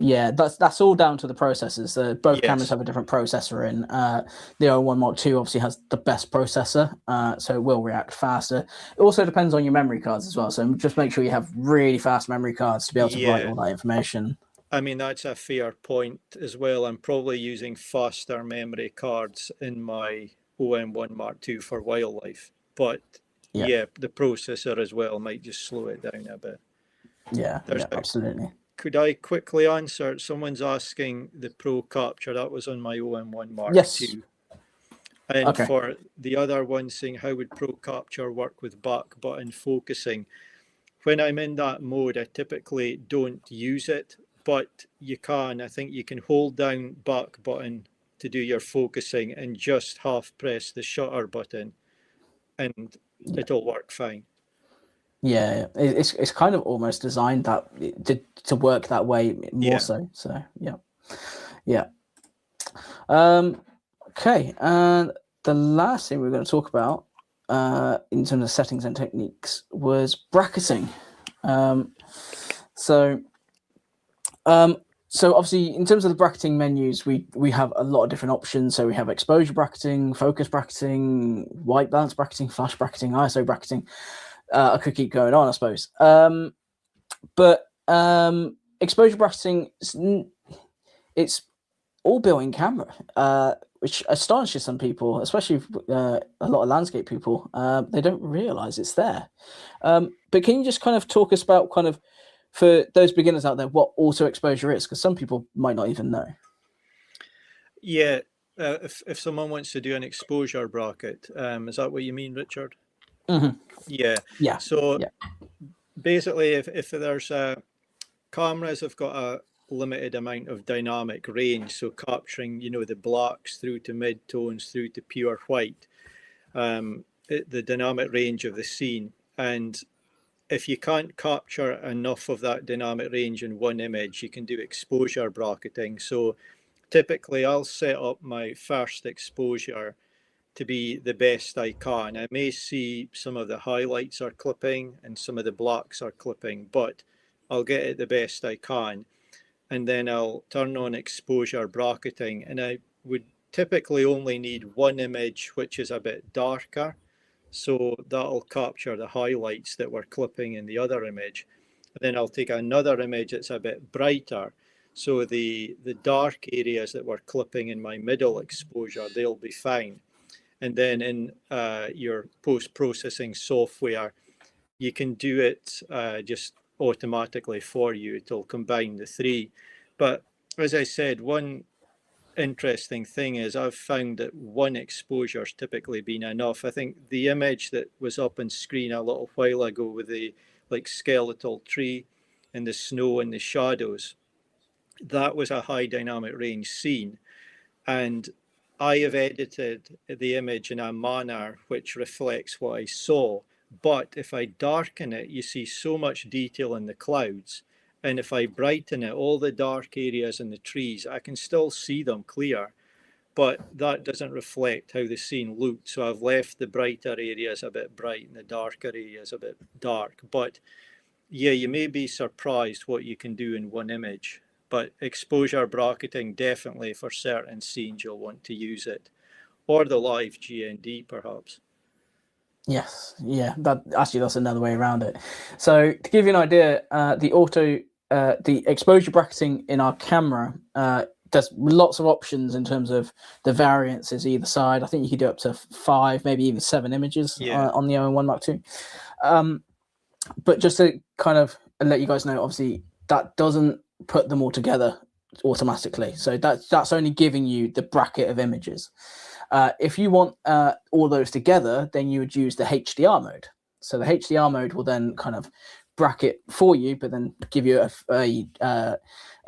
Yeah, that's all down to the processors. Both cameras have a different processor in. The OM1 Mark II obviously has the best processor, so it will react faster. It also depends on your memory cards as well, so just make sure you have really fast memory cards to be able to write all that information. I mean, that's a fair point as well. I'm probably using faster memory cards in my OM1 Mark II for wildlife, but yeah, the processor as well might just slow it down a bit. Yeah, absolutely. Could I quickly answer? Someone's asking the Pro Capture. That was on my OM1 Mark II. And for the other one saying, how would Pro Capture work with back button focusing? When I'm in that mode, I typically don't use it, but you can. I think you can hold down back button to do your focusing and just half press the shutter button and it'll work fine. Yeah, it's kind of almost designed that to work that way more so. So yeah. Okay, and the last thing we're going to talk about in terms of settings and techniques was bracketing. So obviously in terms of the bracketing menus, we have a lot of different options. So we have exposure bracketing, focus bracketing, white balance bracketing, flash bracketing, ISO bracketing. I could keep going on, I suppose. But exposure bracketing, it's all built in camera, which astonishes some people, especially a lot of landscape people. They don't realize it's there. But can you just kind of talk us about kind of, for those beginners out there, what auto exposure is? Because some people might not even know. Yeah, if someone wants to do an exposure bracket, is that what you mean, Richard? Yeah. So basically, if there's cameras have got a limited amount of dynamic range, so capturing the blacks through to mid-tones through to pure white, the dynamic range of the scene. And if you can't capture enough of that dynamic range in one image, you can do exposure bracketing. So typically I'll set up my first exposure to be the best I can. I may see some of the highlights are clipping and some of the blacks are clipping, but I'll get it the best I can. And then I'll turn on exposure bracketing, and I would typically only need one image which is a bit darker, so that'll capture the highlights that were clipping in the other image. And then I'll take another image that's a bit brighter, so the dark areas that were clipping in my middle exposure, they'll be fine. And then in your post-processing software, you can do it just automatically for you. It'll combine the three. But as I said, one interesting thing is I've found that one exposure's typically been enough. I think the image that was up on screen a little while ago with the skeletal tree and the snow and the shadows, that was a high dynamic range scene. And I have edited the image in a manner which reflects what I saw. But if I darken it, you see so much detail in the clouds. And if I brighten it, all the dark areas in the trees, I can still see them clear. But that doesn't reflect how the scene looked. So I've left the brighter areas a bit bright and the darker areas a bit dark. But yeah, you may be surprised what you can do in one image. but exposure bracketing, definitely for certain scenes you'll want to use it, or the live GND perhaps. Yes, yeah. That's another way around it. So to give you an idea, the exposure bracketing in our camera there's lots of options in terms of the variances either side. I think you could do up to 5, maybe even 7 images on the OM1 Mark II. But just to kind of let you guys know, obviously that doesn't put them all together automatically. So that's only giving you the bracket of images. If you want all those together, then you would use the HDR mode. So the HDR mode will then kind of bracket for you, but then give you a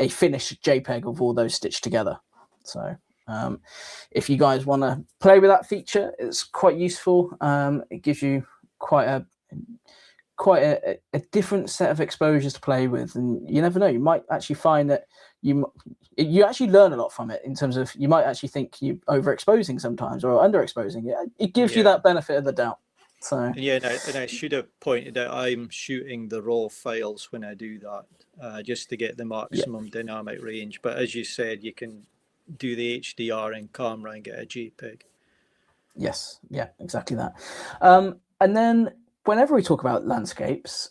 finished JPEG of all those stitched together. So if you guys want to play with that feature, it's quite useful. It gives you quite a different set of exposures to play with, and you never know, you might actually find that you actually learn a lot from it, in terms of you might actually think you overexposing sometimes or underexposing. It gives you that benefit of the doubt. So and I should have pointed out I'm shooting the raw files when I do that, just to get the maximum dynamic range. But as you said, you can do the HDR in camera and get a JPEG. Yes, yeah, exactly that. And then whenever we talk about landscapes,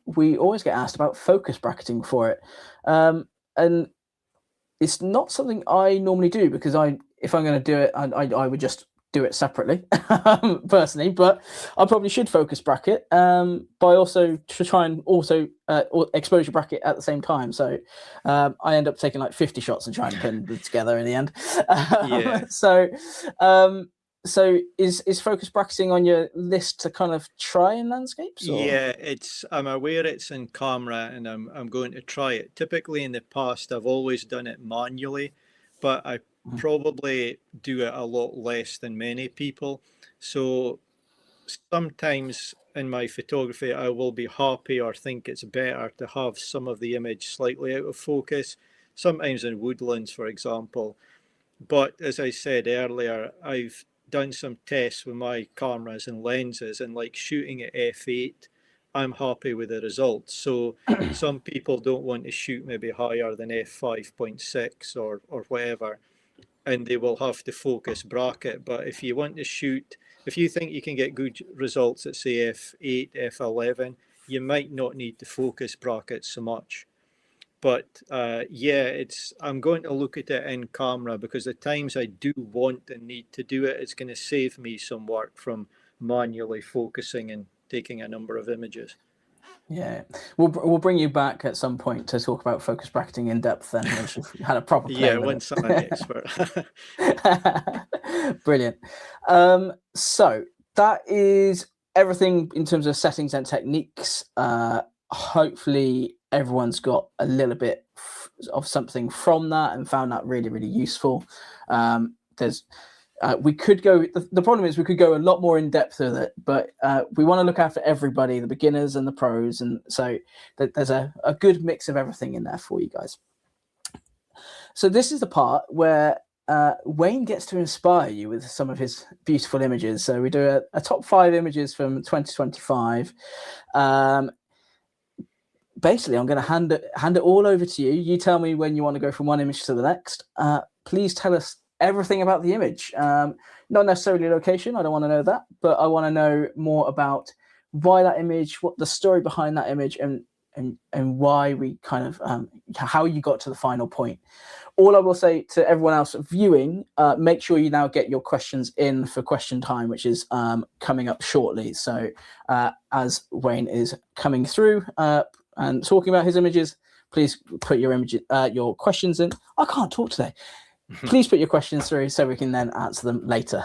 we always get asked about focus bracketing for it. And it's not something I normally do, because if I'm going to do it, I would just do it separately personally, but I probably should focus bracket by also to try and also exposure bracket at the same time. So I end up taking like 50 shots and trying to pin them together in the end. So is focus bracketing on your list to kind of try in landscapes? Or? Yeah, I'm aware it's in camera, and I'm going to try it. Typically in the past, I've always done it manually, but I probably do it a lot less than many people. So sometimes in my photography, I will be happy or think it's better to have some of the image slightly out of focus, sometimes in woodlands, for example. But as I said earlier, I've done some tests with my cameras and lenses, and like shooting at f8, I'm happy with the results. So some people don't want to shoot maybe higher than f5.6 or whatever, and they will have to focus bracket. But if you want to shoot, if you think you can get good results at say f8, f11, you might not need to focus bracket so much. But I'm going to look at it in camera, because the times I do want and need to do it, it's going to save me some work from manually focusing and taking a number of images. Yeah, we'll bring you back at some point to talk about focus bracketing in depth then, once you've had a proper play with once it. I'm an expert. Brilliant. So that is everything in terms of settings and techniques. Hopefully everyone's got a little bit of something from that and found that really, really useful. We could go, the problem is we could go a lot more in depth with it, but we want to look after everybody, the beginners and the pros, and so there's a good mix of everything in there for you guys. So this is the part where Wayne gets to inspire you with some of his beautiful images. So we do a top 5 images from 2025. Basically, I'm going to hand it all over to you. You tell me when you want to go from one image to the next. Please tell us everything about the image. Not necessarily location, I don't want to know that, but I want to know more about why that image, what the story behind that image, and why we kind of how you got to the final point. All I will say to everyone else viewing, make sure you now get your questions in for question time, which is coming up shortly. So as Wayne is coming through and talking about his images, please put your questions in. I can't talk today. Please put your questions through so we can then answer them later.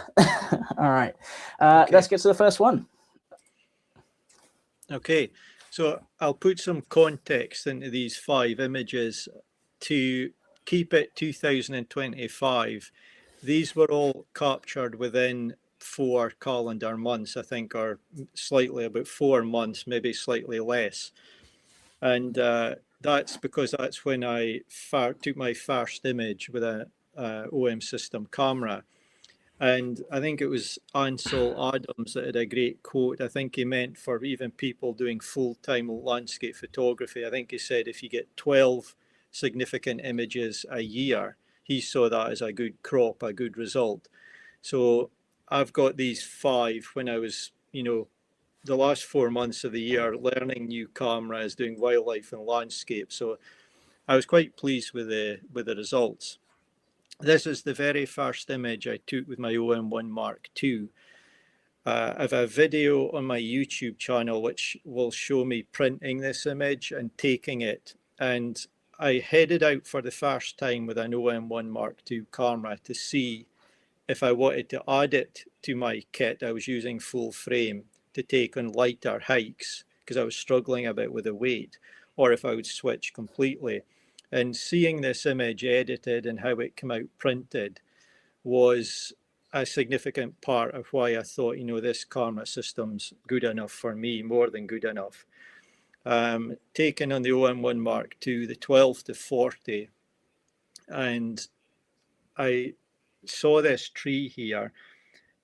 All right. Okay. Let's get to the first one. Okay. So I'll put some context into these 5 images to keep it 2025. These were all captured within 4 calendar months, I think, or slightly about 4 months, maybe slightly less. And that's because that's when I took my first image with a OM system camera. And I think it was Ansel Adams that had a great quote. I think he meant for even people doing full-time landscape photography. I think he said if you get 12 significant images a year, he saw that as a good crop, a good result. So I've got these 5 when I was, the last 4 months of the year learning new cameras, doing wildlife and landscape. So I was quite pleased with the results. This is the very first image I took with my OM1 Mark II. I have a video on my YouTube channel which will show me printing this image and taking it. And I headed out for the first time with an OM1 Mark II camera to see if I wanted to add it to my kit. I was using full frame to take on lighter hikes because I was struggling a bit with the weight, or if I would switch completely. And seeing this image edited and how it came out printed was a significant part of why I thought, this camera system's good enough for me, more than good enough. Taken on the OM1 Mark II, the 12 to 40, and I saw this tree here,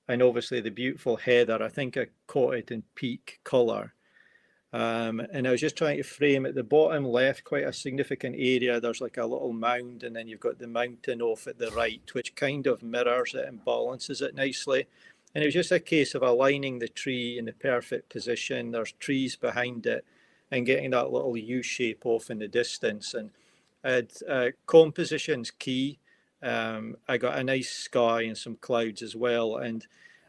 and obviously the beautiful heather. I think I caught it in peak color. And I was just trying to frame at the bottom left, quite a significant area. There's like a little mound, and then you've got the mountain off at the right, which kind of mirrors it and balances it nicely. And it was just a case of aligning the tree in the perfect position. There's trees behind it and getting that little U shape off in the distance. And I had composition's key. I got a nice sky and some clouds as well. And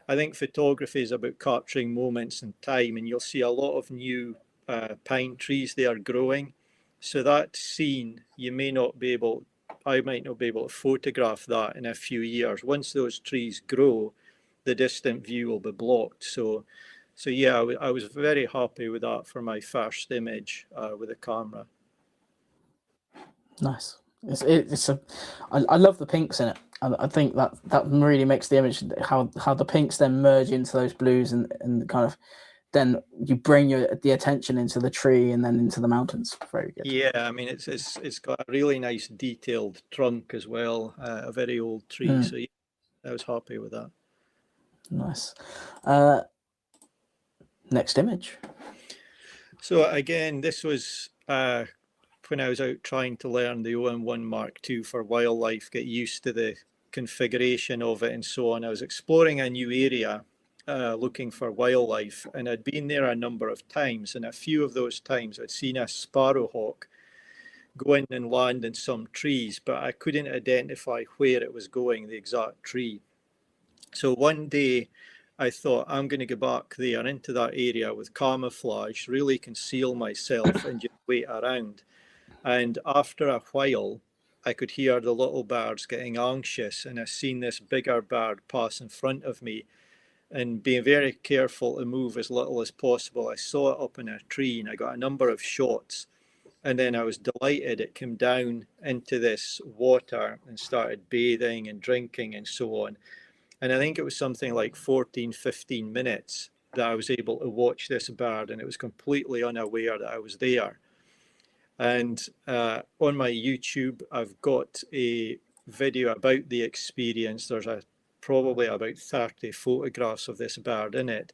I think photography is about capturing moments in time, and you'll see a lot of new pine trees they are growing. So that scene, I might not be able to photograph that in a few years. Once those trees grow, the distant view will be blocked. So yeah, I was very happy with that for my first image with the camera. Nice. I love the pinks in it. I think that really makes the image, how the pinks then merge into those blues, and kind of then you bring the attention into the tree and then into the mountains. Very good. Yeah, I mean it's got a really nice detailed trunk as well, a very old tree. So yeah, I was happy with that. Nice. Next image. So again, this was when I was out trying to learn the OM1 Mark II for wildlife, get used to the configuration of it and so on. I was exploring a new area, looking for wildlife, and I'd been there a number of times, and a few of those times I'd seen a sparrowhawk go in and land in some trees, but I couldn't identify where it was going, the exact tree. So one day I thought, I'm going to go back there into that area with camouflage, really conceal myself and just wait around. And after a while, I could hear the little birds getting anxious, and I seen this bigger bird pass in front of me, and being very careful to move as little as possible, I saw it up in a tree, and I got a number of shots. And then I was delighted it came down into this water and started bathing and drinking and so on. And I think it was something like 14, 15 minutes that I was able to watch this bird, and it was completely unaware that I was there. And on my YouTube, I've got a video about the experience. There's probably about 30 photographs of this bird in it,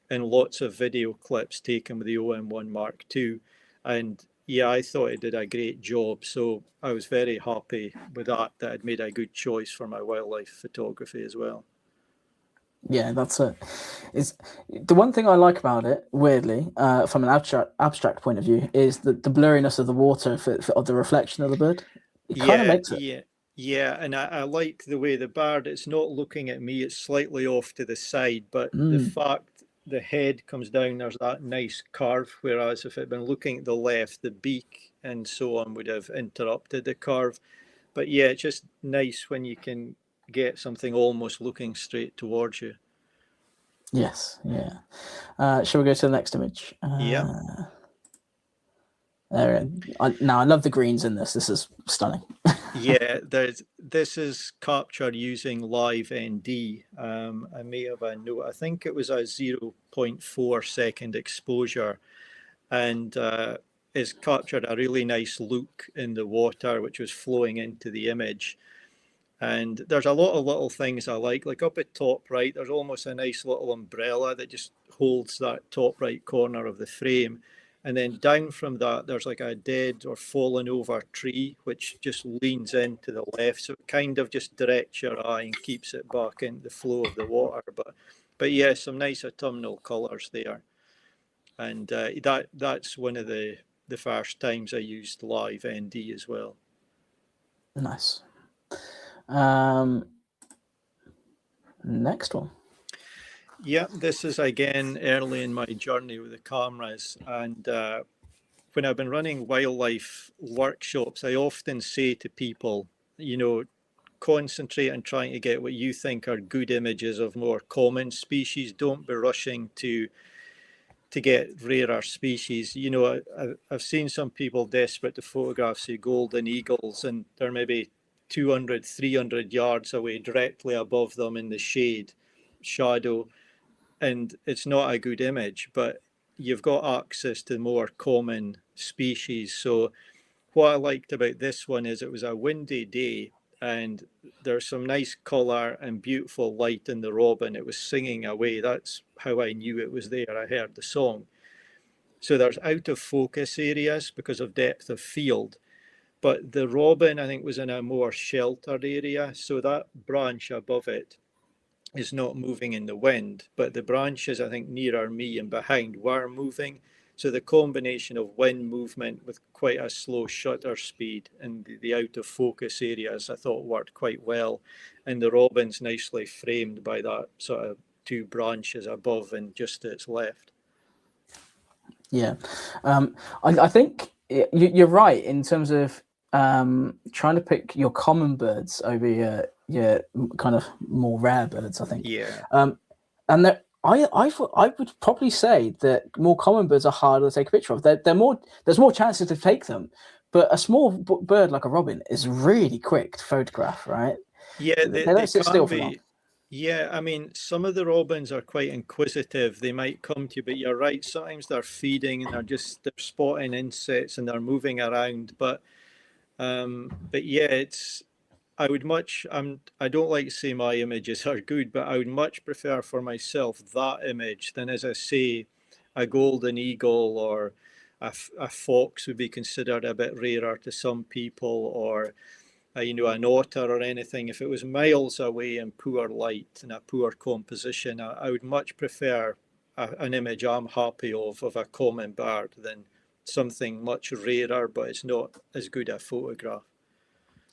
and lots of video clips taken with the OM1 Mark II. And yeah, I thought it did a great job. So I was very happy with that I'd made a good choice for my wildlife photography as well. Yeah, that's it. Is the one thing I like about it, weirdly, from an abstract point of view, is the blurriness of the water of the reflection of the bird. It kind of makes it. Yeah, and I like the way the bird, it's not looking at me, it's slightly off to the side, but the fact the head comes down, there's that nice curve, whereas if it had been looking at the left, the beak and so on would have interrupted the curve. But yeah, it's just nice when you can get something almost looking straight towards you. Yes, yeah. Shall we go to the next image? Yeah. Now I love the greens in this. This is stunning. Yeah, this is captured using live ND. I may have a note. I think it was a 0.4 second exposure, and it's captured a really nice look in the water, which was flowing into the image. And there's a lot of little things I like up at top right, there's almost a nice little umbrella that just holds that top right corner of the frame. And then down from that, there's like a dead or fallen over tree, which just leans into the left. So it kind of just directs your eye and keeps it back into the flow of the water. But yeah, some nice autumnal colours there. And that's one of the first times I used live ND as well. Nice. Next one. Yeah, this is again early in my journey with the cameras, and when I've been running wildlife workshops, I often say to people, concentrate on trying to get what you think are good images of more common species. Don't be rushing to get rarer species. I've seen some people desperate to photograph, say, golden eagles, and they're maybe 200, 300 yards away, directly above them in the shade, shadow, and it's not a good image, but you've got access to more common species. So what I liked about this one is it was a windy day, and there's some nice colour and beautiful light in the robin. It was singing away. That's how I knew it was there. I heard the song. So there's out of focus areas because of depth of field, but the robin, I think, was in a more sheltered area. So that branch above it is not moving in the wind, but the branches, I think, nearer me and behind were moving. So the combination of wind movement with quite a slow shutter speed and the out of focus areas, I thought, worked quite well. And the robin's nicely framed by that sort of two branches above and just to its left. Yeah, I think you're right in terms of trying to pick your common birds over your kind of more rare birds. I think. Yeah. And that I would probably say that more common birds are harder to take a picture of. They're more, there's more chances to take them, but a small bird like a robin is really quick to photograph, right? Yeah, They don't sit still for long. Yeah, I mean, some of the robins are quite inquisitive. They might come to you, but you're right. Sometimes they're feeding and they're spotting insects and they're moving around. But yeah, I would much. I don't like to say my images are good, but I would much prefer for myself that image than, as I say, a golden eagle or a fox would be considered a bit rarer to some people, or an otter or anything. If it was miles away in poor light and a poor composition, I would much prefer an image I'm happy of a common bird than something much rarer, but it's not as good a photograph.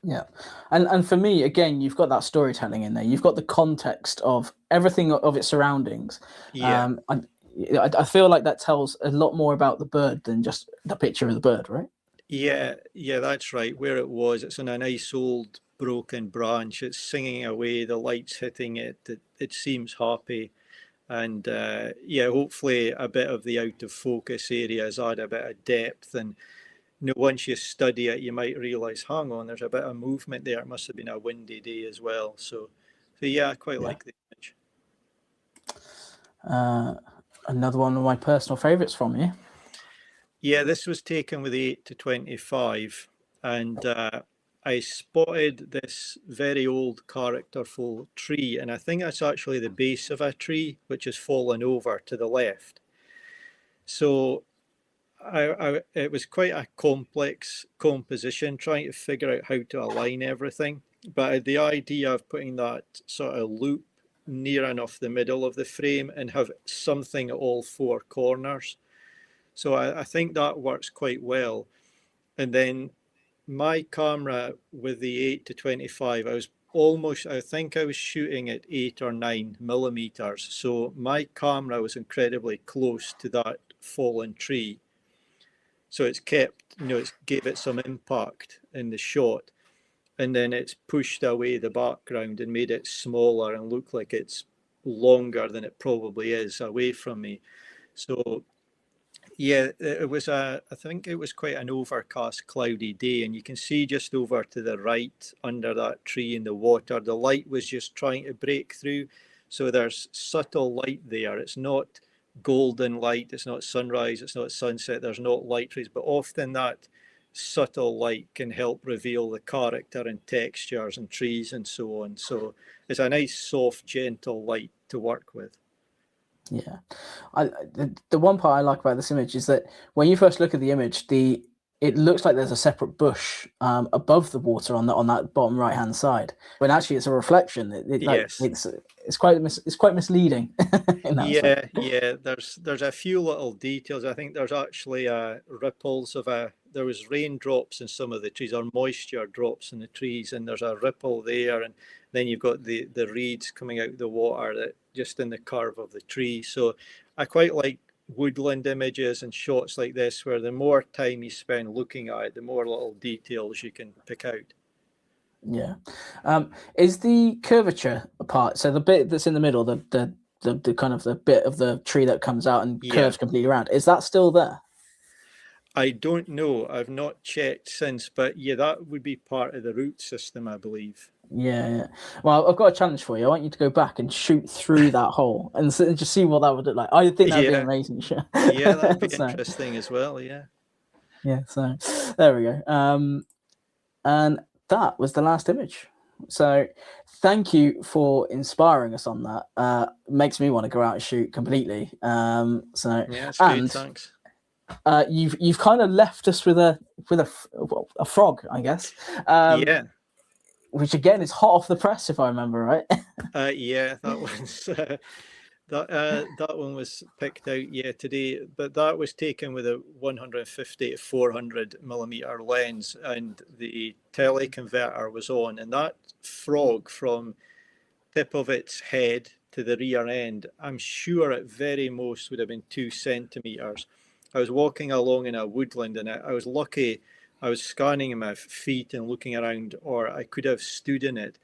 Yeah, and for me, again, you've got that storytelling in there. You've got the context of everything of its surroundings. Yeah. I feel like that tells a lot more about the bird than just the picture of the bird, right? Yeah, that's right. Where it was, it's on a nice old broken branch. It's singing away. The light's hitting it. It seems happy, and yeah, hopefully a bit of the out of focus areas add a bit of depth. And once you study it, you might realise, hang on, there's a bit of movement there. It must have been a windy day as well. So yeah, I quite like the image. Another one of my personal favourites from you. Yeah, this was taken with the 8-25, and I spotted this very old characterful tree, and I think that's actually the base of a tree which has fallen over to the left. So it was quite a complex composition, trying to figure out how to align everything. But the idea of putting that sort of loop near enough the middle of the frame and have something at all four corners. So I think that works quite well. And then my camera with the 8-25, I think I was shooting at 8 or 9 millimeters. So my camera was incredibly close to that fallen tree. So it's kept, it gave it some impact in the shot. And then it's pushed away the background and made it smaller and look like it's longer than it probably is away from me. So yeah, I think it was quite an overcast, cloudy day, and you can see just over to the right under that tree in the water, the light was just trying to break through. So there's subtle light there. It's not golden light, it's not sunrise, it's not sunset, there's not light rays, but often that subtle light can help reveal the character and textures and trees and so on. So it's a nice, soft, gentle light to work with. Yeah, the one part I like about this image is that when you first look at the image, it looks like there's a separate bush above the water on that bottom right hand side, when actually it's a reflection. Yes. It's quite misleading in that respect. Yeah. There's a few little details. I think there's actually ripples of there was raindrops in some of the trees, or moisture drops in the trees, and there's a ripple there, and then you've got the reeds coming out of the water that just in the curve of the tree. So I quite like woodland images and shots like this, where the more time you spend looking at it, the more little details you can pick out. Yeah, is the curvature part, so the bit that's in the middle, the kind of the bit of the tree that comes out and Yeah. curves completely around, is that still there? I don't know. I've not checked since, but yeah, that would be part of the root system, I believe. Yeah. Well, I've got a challenge for you. I want you to go back and shoot through that hole and just see what that would look like. I think that'd be an Yeah, amazing shot. yeah, that'd be So, interesting as well. Yeah. yeah, so there we go. And that was the last image. So thank you for inspiring us on that. Makes me want to go out and shoot completely. So Yeah, it's good. and Thanks. you've kind of left us with a frog, I guess. Yeah. Which again is hot off the press, if I remember right. Yeah, that was that one was picked out, yeah, today, but that was taken with a 150 to 400 millimeter lens, and the teleconverter was on, and that frog, from tip of its head to the rear end, I'm sure at very most would have been 2 centimeters. I was walking along in a woodland, and I was lucky. I was scanning my feet and looking around, or I could have stood in it.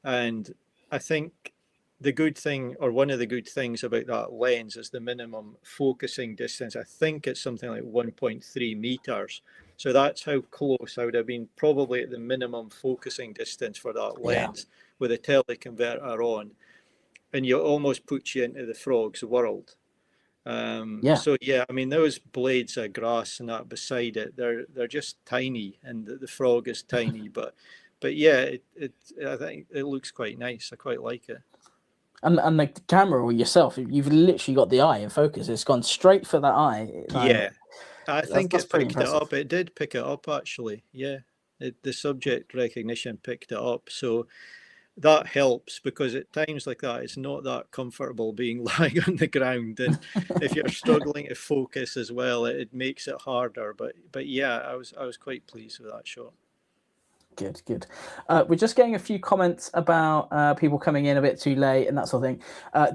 And I think the good thing, or one of the good things about that lens, is the minimum focusing distance. I think it's something like 1.3 meters. So that's how close I would have been, probably at the minimum focusing distance for that Yeah. lens with a teleconverter on. And you almost puts you into the frog's world. Yeah. So yeah, I mean, those blades of grass and that beside it, they're just tiny, and the frog is tiny, but yeah, I think it looks quite nice. I quite like it. And the camera or yourself, you've literally got the eye in focus. It's gone straight for that eye. Yeah, I think That's it pretty picked it impressive. up. It did pick it up, actually. Yeah, the subject recognition picked it up. So that helps, because at times like that, it's not that comfortable being lying on the ground, and if you're struggling to focus as well, it makes it harder. But yeah, I was quite pleased with that shot. Good. We're just getting a few comments about people coming in a bit too late and that sort of thing.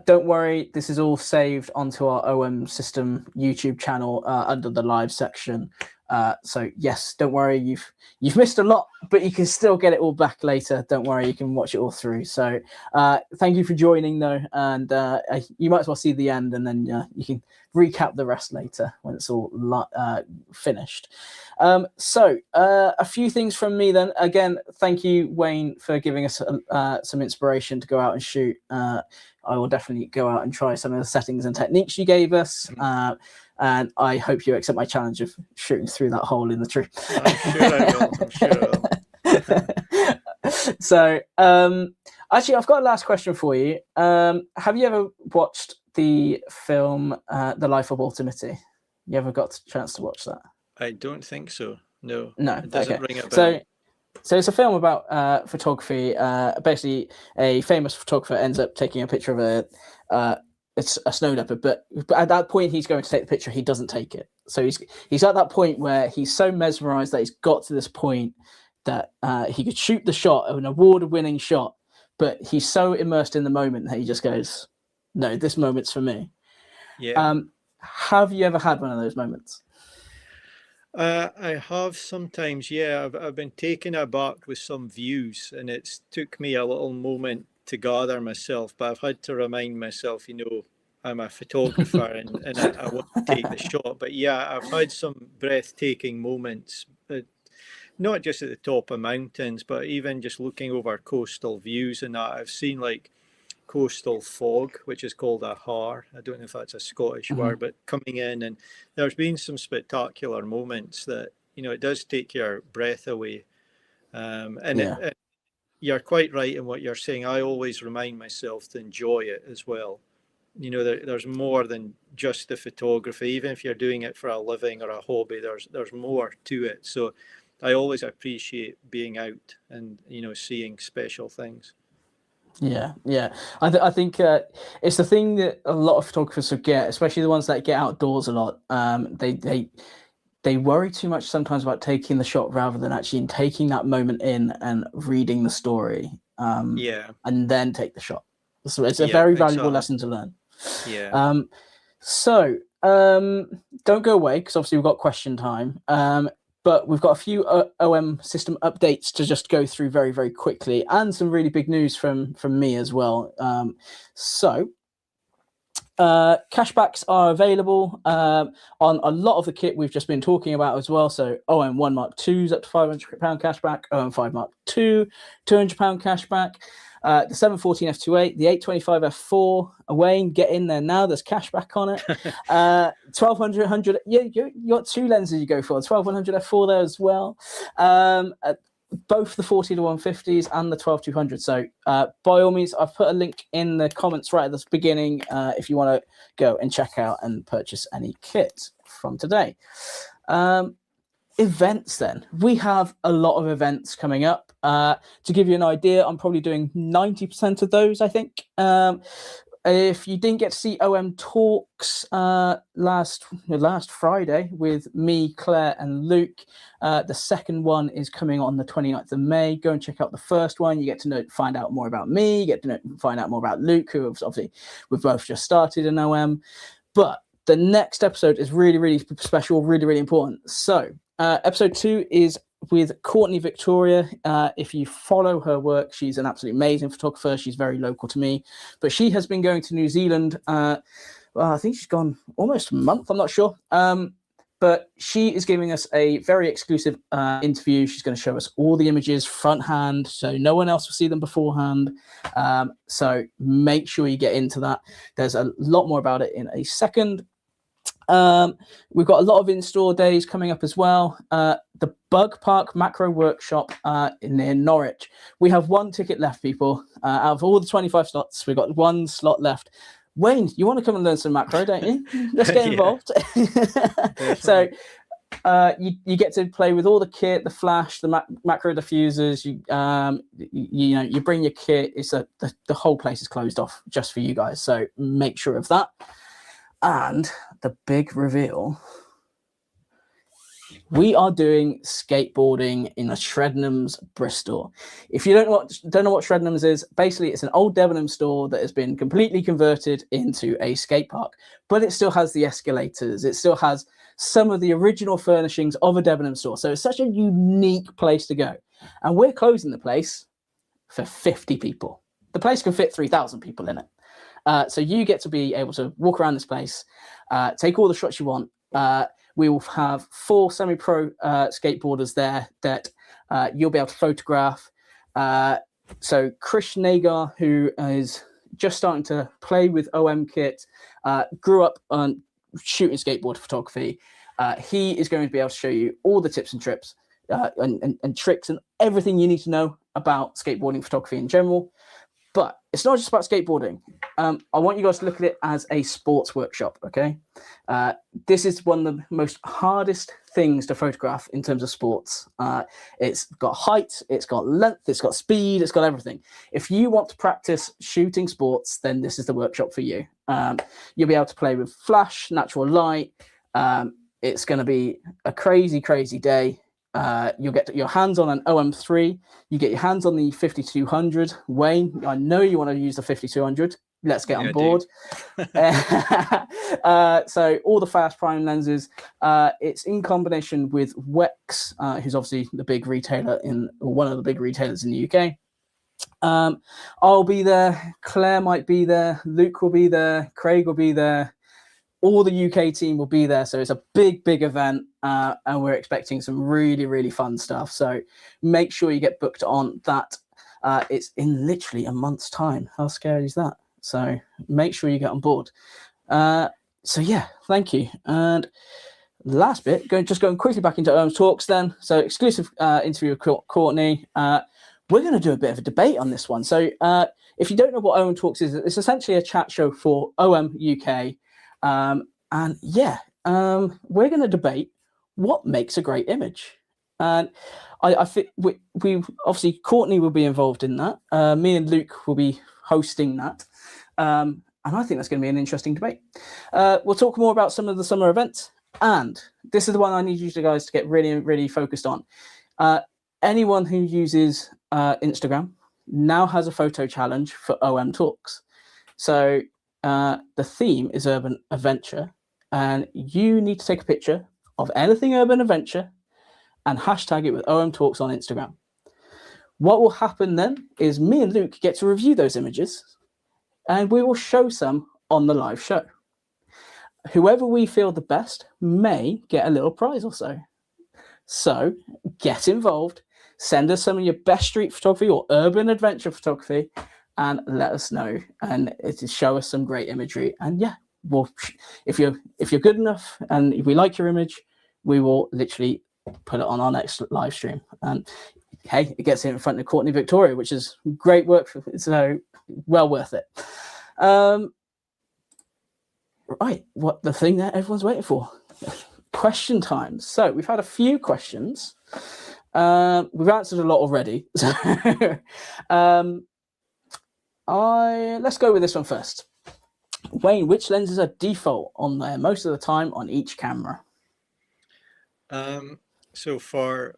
Don't worry, this is all saved onto our OM System YouTube channel under the live section. So yes, don't worry, you've missed a lot, but you can still get it all back later. Don't worry, you can watch it all through. So thank you for joining though, and you might as well see the end, and then you can recap the rest later when it's all finished. So a few things from me then. Again, thank you, Wayne, for giving us some inspiration to go out and shoot. I will definitely go out and try some of the settings and techniques you gave us. And I hope you accept my challenge of shooting through that hole in the tree. I'm sure I will. I'm sure I will. So, actually, I've got a last question for you. Have you ever watched the film The Life of Walter Mitty? You ever got a chance to watch that? I don't think so. No, No. it doesn't Okay. ring a bell. So it's a film about photography. Basically, a famous photographer ends up taking a picture of it's a snow leopard, but at that point he's going to take the picture. He doesn't take it. So he's at that point where he's so mesmerized that he's got to this point that he could shoot the shot of an award-winning shot, but he's so immersed in the moment that he just goes, "No, this moment's for me." Yeah. Have you ever had one of those moments? I have sometimes, yeah. I've been taken aback with some views, and it's took me a little moment to gather myself, but I've had to remind myself, I'm a photographer, and I want to take the shot. But yeah, I've had some breathtaking moments, but not just at the top of mountains, but even just looking over coastal views and that. I've seen like coastal fog, which is called a har. I don't know if that's a Scottish word, but coming in, and there's been some spectacular moments that, it does take your breath away. You're quite right in what you're saying. I always remind myself to enjoy it as well. you know, there's more than just the photography. Even if you're doing it for a living or a hobby, there's more to it. So I always appreciate being out and, you know, seeing special things. Yeah. I think it's the thing that a lot of photographers forget, especially the ones that get outdoors a lot. They worry too much sometimes about taking the shot rather than actually taking that moment in and reading the story. Yeah. And then take the shot. So it's a Yeah, very valuable exactly. lesson to learn. Yeah. So don't go away, because obviously we've got question time. But we've got a few OM system updates to just go through very, very quickly, and some really big news from me as well. Cashbacks are available on a lot of the kit we've just been talking about as well. So OM1 Mark II's up to £500 cashback, OM5 Mark II, £200 cashback. The 714 f2.8, the 825 f4, Wayne, get in there now. There's cashback on it. 1200, yeah, you got two lenses you go for. 1200 f4 there as well. Both the 40 to 150s and the 12-200. So by all means, I've put a link in the comments right at the beginning if you want to go and check out and purchase any kit from today. Events then. We have a lot of events coming up. To give you an idea, I'm probably doing 90% of those, I think. If you didn't get to see OM Talks last Friday with me, Claire, and Luke, the second one is coming on the 29th of May. Go and check out the first one. You get to find out more about me, you get to find out more about Luke, who obviously we've both just started in OM. But the next episode is really, really special, really, really important. So episode 2 is with Courtney Victoria. If you follow her work, she's an absolutely amazing photographer. She's very local to me, but she has been going to New Zealand. I think she's gone almost a month. I'm not sure. But she is giving us a very exclusive interview. She's going to show us all the images front hand, so no one else will see them beforehand. So make sure you get into that. There's a lot more about it in a second. We've got a lot of in-store days coming up as well. The Bug Park Macro Workshop near Norwich. We have one ticket left, people. Out of all the 25 slots, we've got one slot left. Wayne, you want to come and learn some macro, don't you? Let's get involved. So you get to play with all the kit, the flash, the macro diffusers. You bring your kit. It's the whole place is closed off just for you guys. So make sure of that. And the big reveal, we are doing skateboarding in the Shrednam's Bristol. If you don't know what Shrednam's is, basically it's an old Debenham store that has been completely converted into a skate park, but it still has the escalators. It still has some of the original furnishings of a Debenham store. So it's such a unique place to go. And we're closing the place for 50 people. The place can fit 3,000 people in it. So you get to be able to walk around this place, take all the shots you want. We will have 4 semi-pro skateboarders there that you'll be able to photograph. So Chris Nagar, who is just starting to play with OM kit, grew up on shooting skateboard photography. He is going to be able to show you all the tips and trips and tricks and everything you need to know about skateboarding photography in general. But it's not just about skateboarding. I want you guys to look at it as a sports workshop, okay? This is one of the most hardest things to photograph in terms of sports. It's got height, it's got length, it's got speed, it's got everything. If you want to practice shooting sports, then this is the workshop for you. You'll be able to play with flash, natural light. It's going to be a crazy, crazy day. You'll get your hands on an OM3. You get your hands on the 5200. Wayne, I know you want to use the 5200. Let's get on board. So all the fast prime lenses. It's in combination with Wex, who's obviously the big retailer one of the big retailers in the UK. I'll be there. Claire might be there. Luke will be there. Craig will be there. All the UK team will be there. So it's a big, big event. And we're expecting some really, really fun stuff. So make sure you get booked on that. It's in literally a month's time. How scary is that? So make sure you get on board. So yeah, thank you. And last bit, going quickly back into OM's Talks then. So exclusive interview with Courtney. We're going to do a bit of a debate on this one. So if you don't know what OM Talks is, it's essentially a chat show for OM UK. And yeah, we're going to debate what makes a great image. And I think we obviously, Courtney will be involved in that. Me and Luke will be hosting that. And I think that's going to be an interesting debate. We'll talk more about some of the summer events. And this is the one I need you guys to get really, really focused on. Anyone who uses Instagram now has a photo challenge for OM Talks. So the theme is urban adventure, and you need to take a picture of anything urban adventure and hashtag it with OM Talks on Instagram. What will happen then is me and Luke get to review those images, and we will show some on the live show. Whoever we feel the best may get a little prize or so. So get involved, send us some of your best street photography or urban adventure photography, and let us know, and it show us some great imagery. And yeah, we'll, if you're good enough and if we like your image, we will literally put it on our next live stream. And hey, it gets it in front of Courtney Victoria, which is great work, so well worth it. Right, what the thing that everyone's waiting for, question time. So we've had a few questions. We've answered a lot already. So let's go with this one first. Wayne, which lenses are default on there most of the time on each camera? So for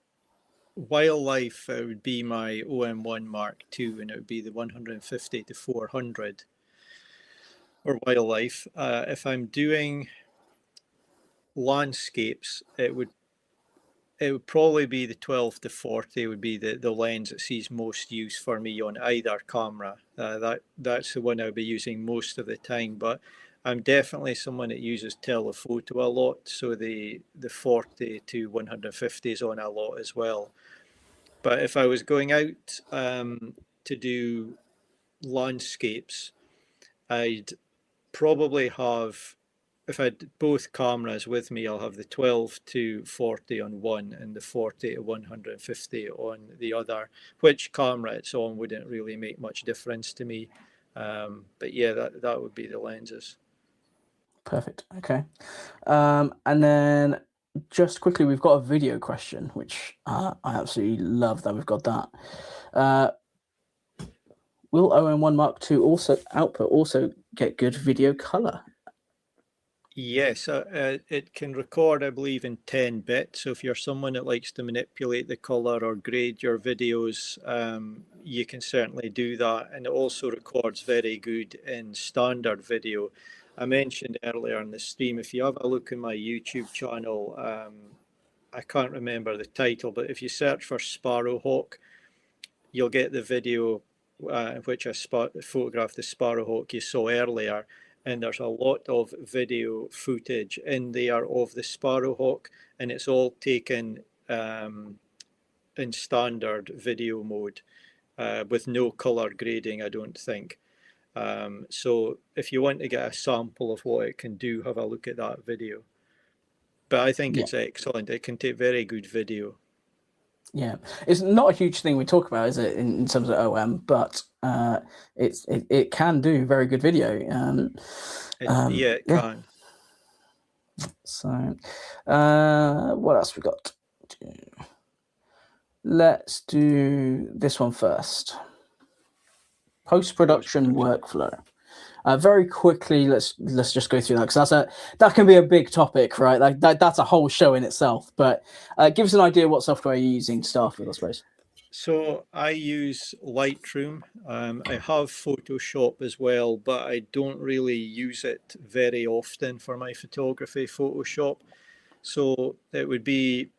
wildlife, it would be my OM1 Mark II, and it would be the 150 to 400 for wildlife. If I'm doing landscapes, it would probably be the 12 to 40 would be the lens that sees most use for me on either camera. That's the one I'll be using most of the time, but I'm definitely someone that uses telephoto a lot, so the 40 to 150 is on a lot as well. But if I was going out to do landscapes, I'd probably have, if I had both cameras with me, I'll have the 12 to 40 on one and the 40 to 150 on the other. Which camera it's on wouldn't really make much difference to me. But yeah, that would be the lenses. Perfect. Okay. And then just quickly, we've got a video question, which I absolutely love that we've got that. Will OM1 Mark II output also get good video color? Yes, it can record, I believe, in 10-bit. So if you're someone that likes to manipulate the color or grade your videos, you can certainly do that. And it also records very good in standard video. I mentioned earlier in the stream, if you have a look in my YouTube channel, I can't remember the title, but if you search for Sparrowhawk, you'll get the video in which I photographed the Sparrowhawk you saw earlier. And there's a lot of video footage in there of the Sparrowhawk, and it's all taken in standard video mode with no color grading, I don't think. So if you want to get a sample of what it can do, have a look at that video. But I think it's excellent. It can take very good video. Yeah, it's not a huge thing we talk about, is it, in terms of OM, but it can do very good video. Yeah, it can. So what else we got? Let's do this one first. Post-production workflow. Very quickly, let's just go through that, because that can be a big topic, right? Like that's a whole show in itself. But give us an idea what software you're using to start with, I suppose. So I use Lightroom. I have Photoshop as well, but I don't really use it very often for my photography, Photoshop. So it would be,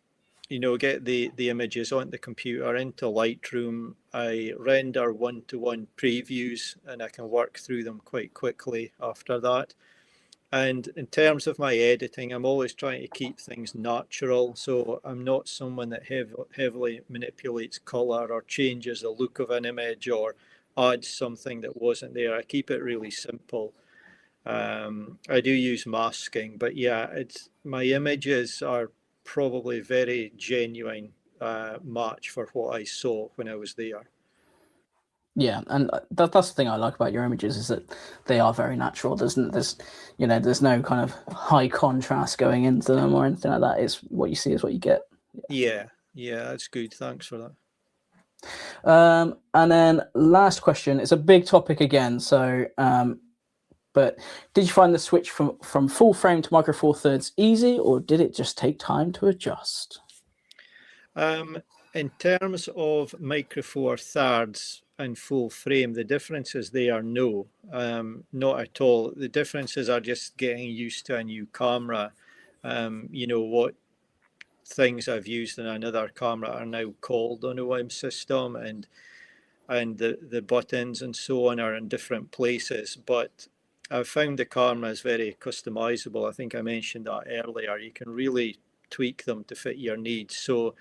get the images on the computer into Lightroom. I render one-to-one previews, and I can work through them quite quickly after that. And in terms of my editing, I'm always trying to keep things natural. So I'm not someone that heavily manipulates color or changes the look of an image or adds something that wasn't there. I keep it really simple. I do use masking, but yeah, my images are probably very genuine match for what I saw when I was there. Yeah, and that's the thing I like about your images is that they are very natural. There's no kind of high contrast going into them or anything like that. It's what you see is what you get. Yeah, that's good. Thanks for that. And then last question. It's a big topic again. So, but did you find the switch from full frame to micro four thirds easy, or did it just take time to adjust? In terms of micro four thirds and full frame, the differences there are no, not at all. The differences are just getting used to a new camera. What things I've used in another camera are now called on OM system, and the buttons and so on are in different places. But I've found the camera is very customizable. I think I mentioned that earlier. You can really tweak them to fit your needs. So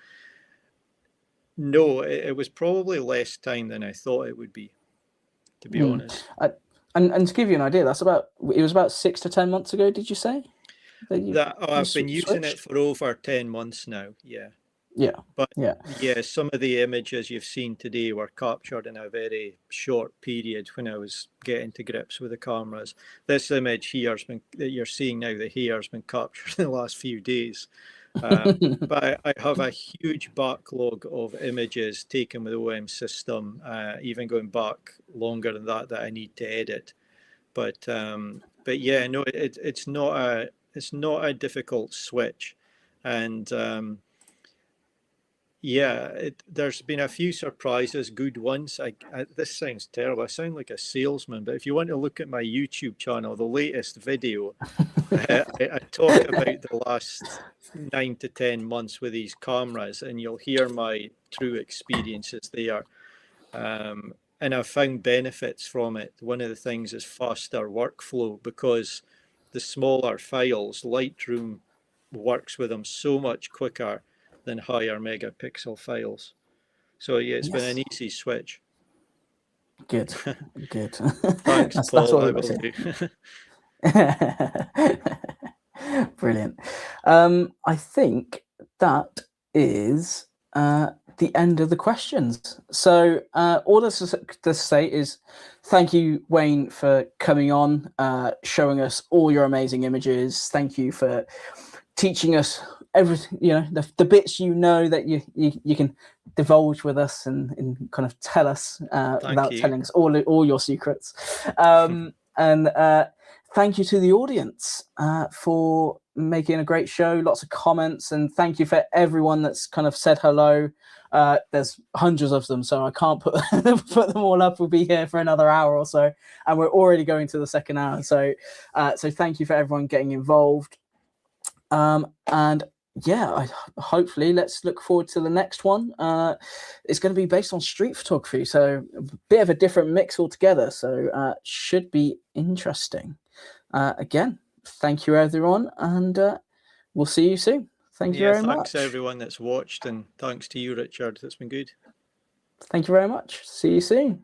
no, it was probably less time than I thought it would be, to be honest. And to give you an idea, it was about 6 to 10 months ago, did you say? I've been using it for over 10 months now, yeah. Yeah. But yeah, some of the images you've seen today were captured in a very short period when I was getting to grips with the cameras. This image here that you're seeing now, the hair has been captured in the last few days. But I have a huge backlog of images taken with OM system, even going back longer than that I need to edit. But yeah, no, it's not a difficult switch, and there's been a few surprises, good ones. This sounds terrible. I sound like a salesman, but if you want to look at my YouTube channel, the latest video, I talk about the last 9 to 10 months with these cameras, and you'll hear my true experiences there. And I've found benefits from it. One of the things is faster workflow, because the smaller files, Lightroom works with them so much quicker than higher megapixel files. So yeah, it's been an easy switch. Good. Thanks, that's Paul. what I will do. Brilliant. I think that is the end of the questions. So all this to say is thank you, Wayne, for coming on, showing us all your amazing images. Thank you for teaching us everything, the bits that you can divulge with us and kind of tell us without telling us all your secrets. And thank you to the audience for making a great show, lots of comments, and thank you for everyone that's kind of said hello. There's hundreds of them, so I can't put them all up. We'll be here for another hour or so, and we're already going to the second hour. So thank you for everyone getting involved. And yeah, hopefully let's look forward to the next one. It's going to be based on street photography, so a bit of a different mix altogether. So should be interesting. Again, thank you everyone, and we'll see you soon. Thank you very much. Thanks everyone that's watched, and thanks to you, Richard. That's been good. Thank you very much. See you soon.